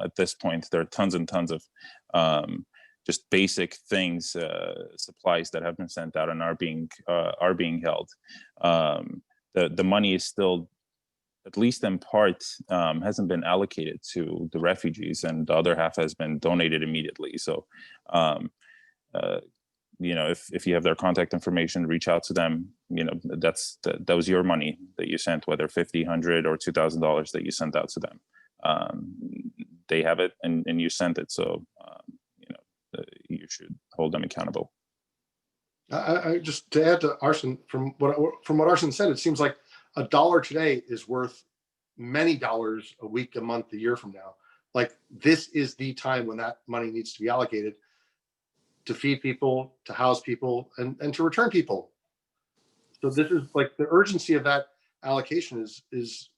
at this point there are tons and tons of just basic things, supplies that have been sent out and are being held. The money is still, at least in part, hasn't been allocated to the refugees, and the other half has been donated immediately. So if you have their contact information, reach out to them. That was your money that you sent, whether $50, $100, or $2,000 that you sent out to them. They have it, and you sent it. So you should hold them accountable. I just, to add to Arsen, from what Arsen said, it seems like $1 today is worth many dollars a week, a month, a year from now. Like, this is the time when that money needs to be allocated to feed people, to house people, and to return people. So this is like the urgency of that allocation is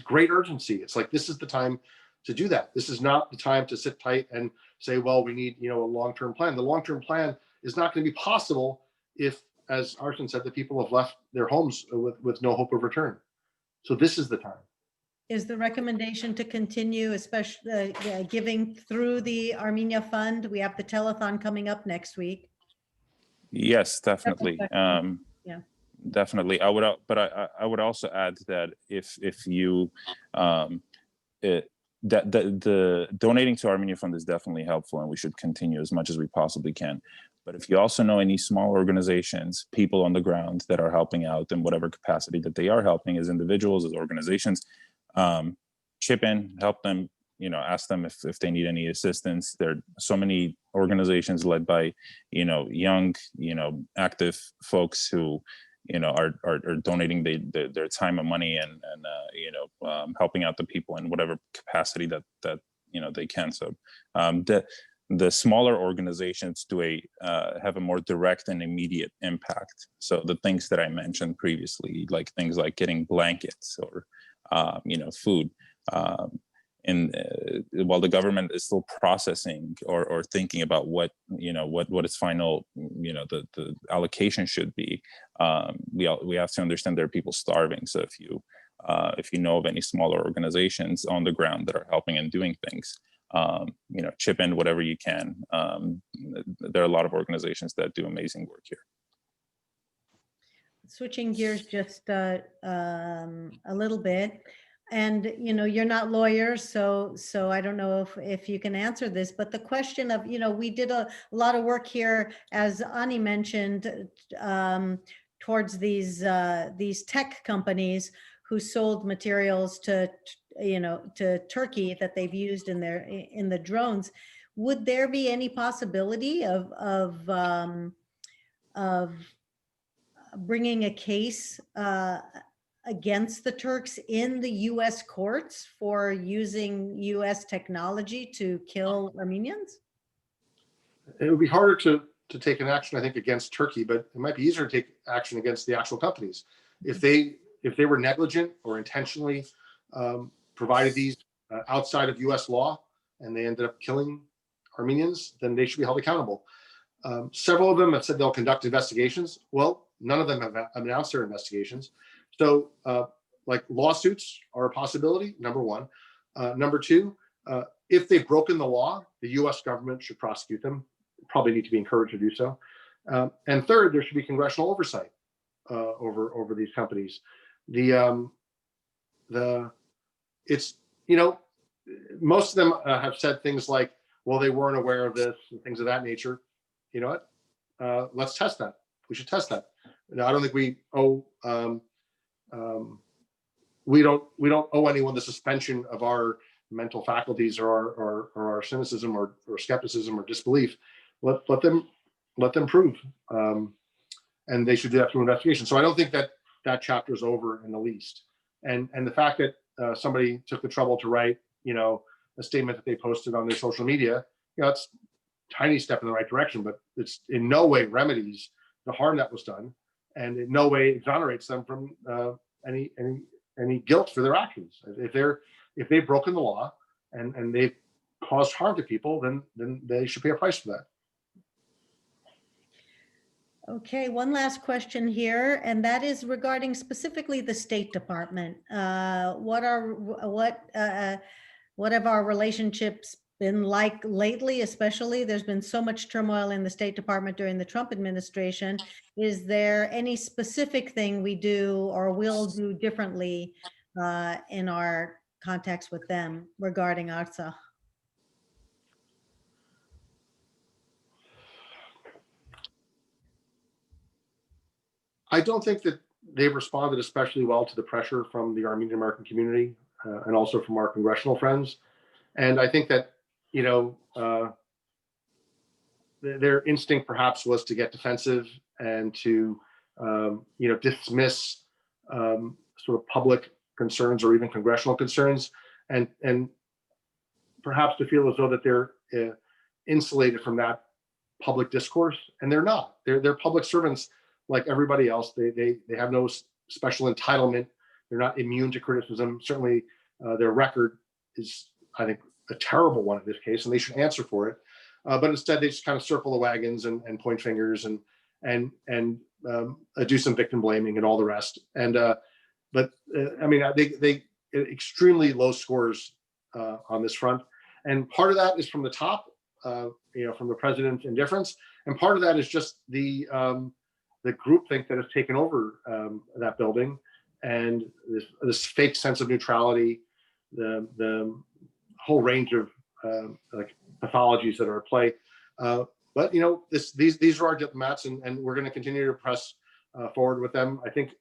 great urgency. It's like, this is the time to do that. This is not the time to sit tight and say, well, we need, a long-term plan. The long-term plan is not going to be possible if, as Arsen said, the people have left their homes with no hope of return. So this is the time. Is the recommendation to continue, especially giving through the Armenia Fund? We have the telethon coming up next week. Yes, definitely. Yeah. Definitely. I would also add that if you the donating to Armenia Fund is definitely helpful, and we should continue as much as we possibly can. But if you also know any small organizations, people on the ground that are helping out in whatever capacity that they are helping, as individuals, as organizations, chip in, help them, ask them if they need any assistance. There are so many organizations led by, young, active folks who, are donating their time and money and helping out the people in whatever capacity that they can. So the smaller organizations have a more direct and immediate impact. So the things that I mentioned previously, like things like getting blankets or food, while the government is still processing or thinking about what its final the allocation should be, we have to understand there are people starving. So if you know of any smaller organizations on the ground that are helping and doing things, chip in whatever you can. There are a lot of organizations that do amazing work here. Switching gears just a little bit, and you're not lawyers, so I don't know if you can answer this, but the question of, we did a lot of work here, as Ani mentioned, towards these tech companies who sold materials to Turkey that they've used in the drones. Would there be any possibility of bringing a case against the Turks in the U.S. courts for using U.S. technology to kill Armenians? It would be harder to take an action, I think, against Turkey, but it might be easier to take action against the actual companies. If they were negligent or intentionally provided these outside of U.S. law and they ended up killing Armenians, then they should be held accountable. Several of them have said they'll conduct investigations. Well, none of them have announced their investigations. So like lawsuits are a possibility, number one. Number two, if they've broken the law, the US government should prosecute them. Probably need to be encouraged to do so. And third, there should be congressional oversight over these companies. It's, most of them have said things like, well, they weren't aware of this and things of that nature. You know what? Let's test that. We should test that. Now, I don't think we owe we don't owe anyone the suspension of our mental faculties or our cynicism or skepticism or disbelief. Let them prove, and they should do that through investigation. So I don't think that chapter is over in the least. And the fact that somebody took the trouble to write, a statement that they posted on their social media, it's a tiny step in the right direction, but it's in no way remedies the harm that was done, and in no way exonerates them from any guilt for their actions. If they've broken the law and they've caused harm to people, then they should pay a price for that. Okay, one last question here, and that is regarding specifically the State Department. What have our relationships been like lately? Especially, there's been so much turmoil in the State Department during the Trump administration. Is there any specific thing we do or will do differently in our contacts with them regarding Artsakh? I don't think that they've responded especially well to the pressure from the Armenian American community and also from our congressional friends. And I think that, their instinct perhaps was to get defensive and to, dismiss sort of public concerns or even congressional concerns, and perhaps to feel as though that they're insulated from that public discourse. And they're not. They're public servants like everybody else. They have no special entitlement. They're not immune to criticism. Certainly, their record is, I think, a terrible one in this case, and they should answer for it. But instead, they just kind of circle the wagons and point fingers and do some victim blaming and all the rest. And I mean, they extremely low scores on this front, and part of that is from the top, from the president's indifference, and part of that is just the groupthink that has taken over that building, and this fake sense of neutrality, the whole range of like pathologies that are at play. But these are our diplomats, and we're going to continue to press forward with them. I think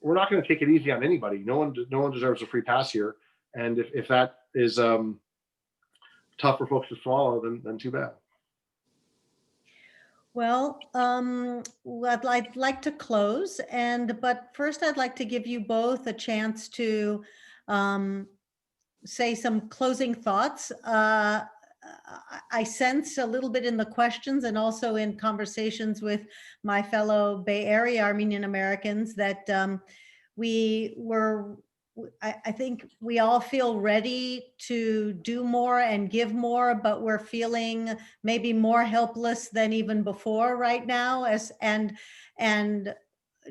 we're not going to take it easy on anybody. No one deserves a free pass here, and if that is tough for folks to swallow, then too bad. Well, I'd like to close, but first I'd like to give you both a chance to say some closing thoughts. I sense a little bit in the questions and also in conversations with my fellow Bay Area Armenian Americans that I think we all feel ready to do more and give more, but we're feeling maybe more helpless than even before right now, and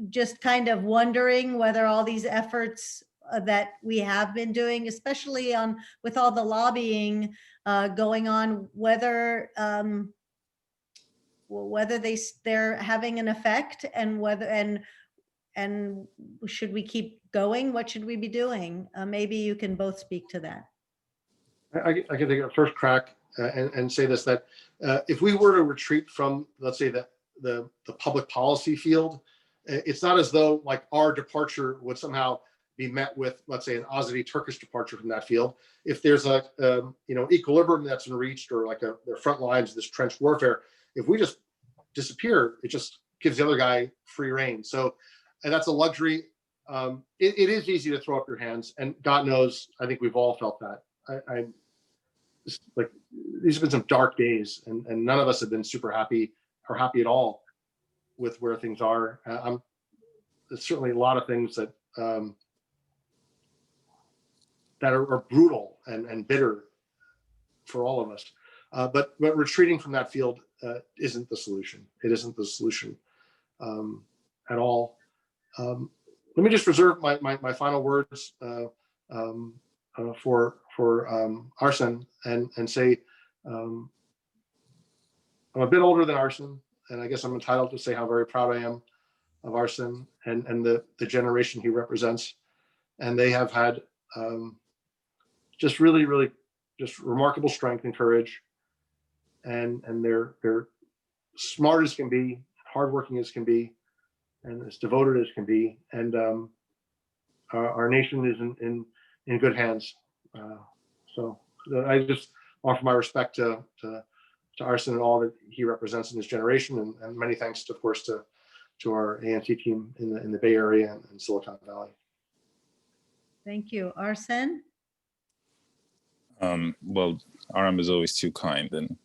just kind of wondering whether all these efforts that we have been doing, especially with all the lobbying going on, whether they're having an effect, and should we keep going? What should we be doing? Maybe you can both speak to that. I can take a first crack and say this, that if we were to retreat from, let's say, the public policy field, it's not as though like our departure would somehow be met with, let's say, an Azadi Turkish departure from that field. If there's a equilibrium that's been reached, or like their front lines, this trench warfare, if we just disappear, it just gives the other guy free reign. So, and that's a luxury. It is easy to throw up your hands, and God knows, I think we've all felt that. Like, these have been some dark days, and none of us have been super happy or happy at all with where things are. There's certainly a lot of things that that are brutal and bitter for all of us. But retreating from that field isn't the solution. It isn't the solution at all. Let me just reserve my final words for Arsen and say, I'm a bit older than Arsen, and I guess I'm entitled to say how very proud I am of Arsen and the generation he represents. And they have had just really, really just remarkable strength and courage, and they're smart as can be, hardworking as can be, and as devoted as can be. And our nation is in good hands. So I just offer my respect to Arsen and all that he represents in his generation, and many thanks, of course, to our ANC team in the Bay Area and Silicon Valley. Thank you. Arsen? Well, Aram is always too kind, and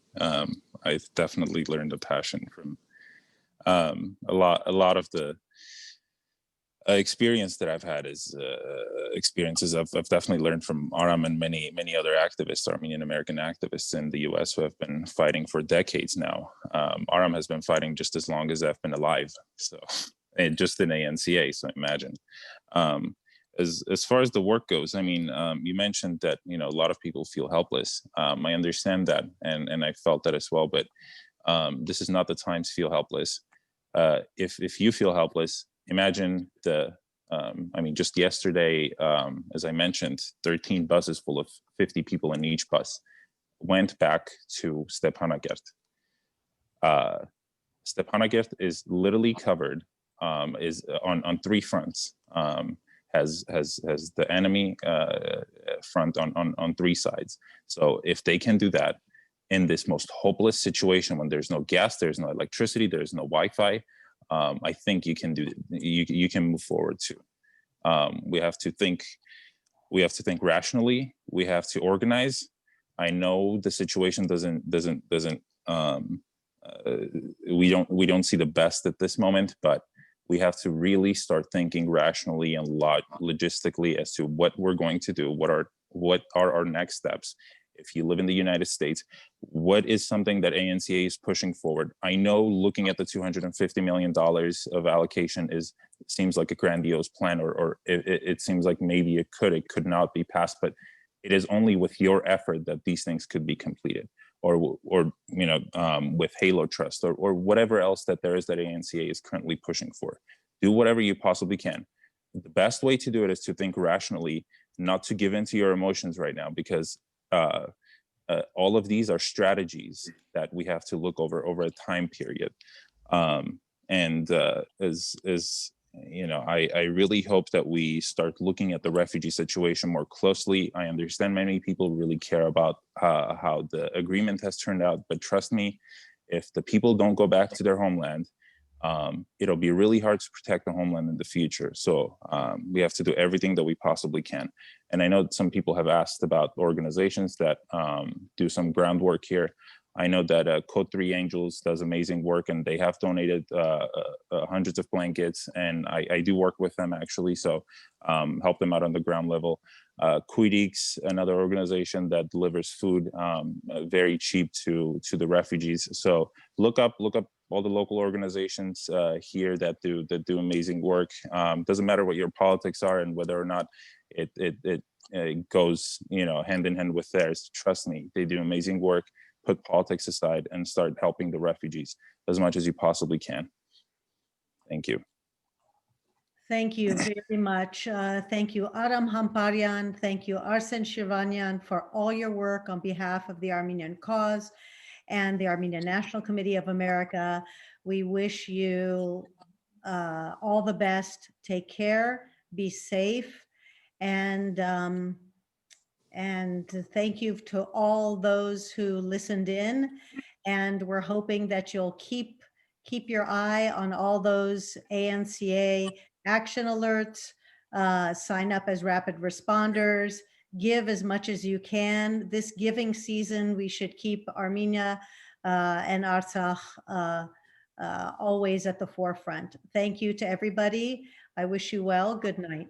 I've definitely learned a passion from a lot of the experience that I've had is experiences I've definitely learned from Aram and many other activists, Armenian American activists in the U.S. who have been fighting for decades now. Aram has been fighting just as long as I've been alive, so, and just in ANCA. So imagine. As far as the work goes, I mean, you mentioned that a lot of people feel helpless. I understand that, and I felt that as well. But this is not the time to feel helpless. If you feel helpless, imagine I mean, just yesterday, as I mentioned, 13 buses full of 50 people in each bus went back to Stepanakert. Stepanakert is literally covered, is on three fronts. Has the enemy front on three sides. So if they can do that in this most hopeless situation, when there's no gas, there's no electricity, there's no Wi-Fi, I think you can do. You can move forward too. We have to think rationally. We have to organize. I know the situation doesn't we don't see the best at this moment, but we have to really start thinking rationally and logistically as to what we're going to do, what are our next steps. If you live in the United States, what is something that ANCA is pushing forward? I know looking at the $250 million of allocation seems like a grandiose plan, or it seems like maybe it could not be passed, but it is only with your effort that these things could be completed, or with Halo Trust, or whatever else that there is that ANCA is currently pushing for. Do whatever you possibly can. The best way to do it is to think rationally, not to give into your emotions right now, because all of these are strategies that we have to look over a time period. I really hope that we start looking at the refugee situation more closely. I understand many people really care about how the agreement has turned out, but trust me, if the people don't go back to their homeland, it'll be really hard to protect the homeland in the future. So we have to do everything that we possibly can. And I know some people have asked about organizations that do some groundwork here. I know that Code 3 Angels does amazing work, and they have donated hundreds of blankets, and I do work with them actually, so help them out on the ground level. Quidix, another organization that delivers food very cheap to the refugees. So look up all the local organizations here that do amazing work. Doesn't matter what your politics are and whether or not it goes hand in hand with theirs. Trust me, they do amazing work. Put politics aside and start helping the refugees as much as you possibly can. Thank you. Thank you very much. Thank you, Aram Hamparyan. Thank you, Arsen Shivanyan, for all your work on behalf of the Armenian cause and the Armenian National Committee of America. We wish you all the best. Take care, be safe, and thank you to all those who listened in. And we're hoping that you'll keep your eye on all those ANCA action alerts, sign up as rapid responders, give as much as you can. This giving season, we should keep Armenia and Artsakh always at the forefront. Thank you to everybody. I wish you well. Good night.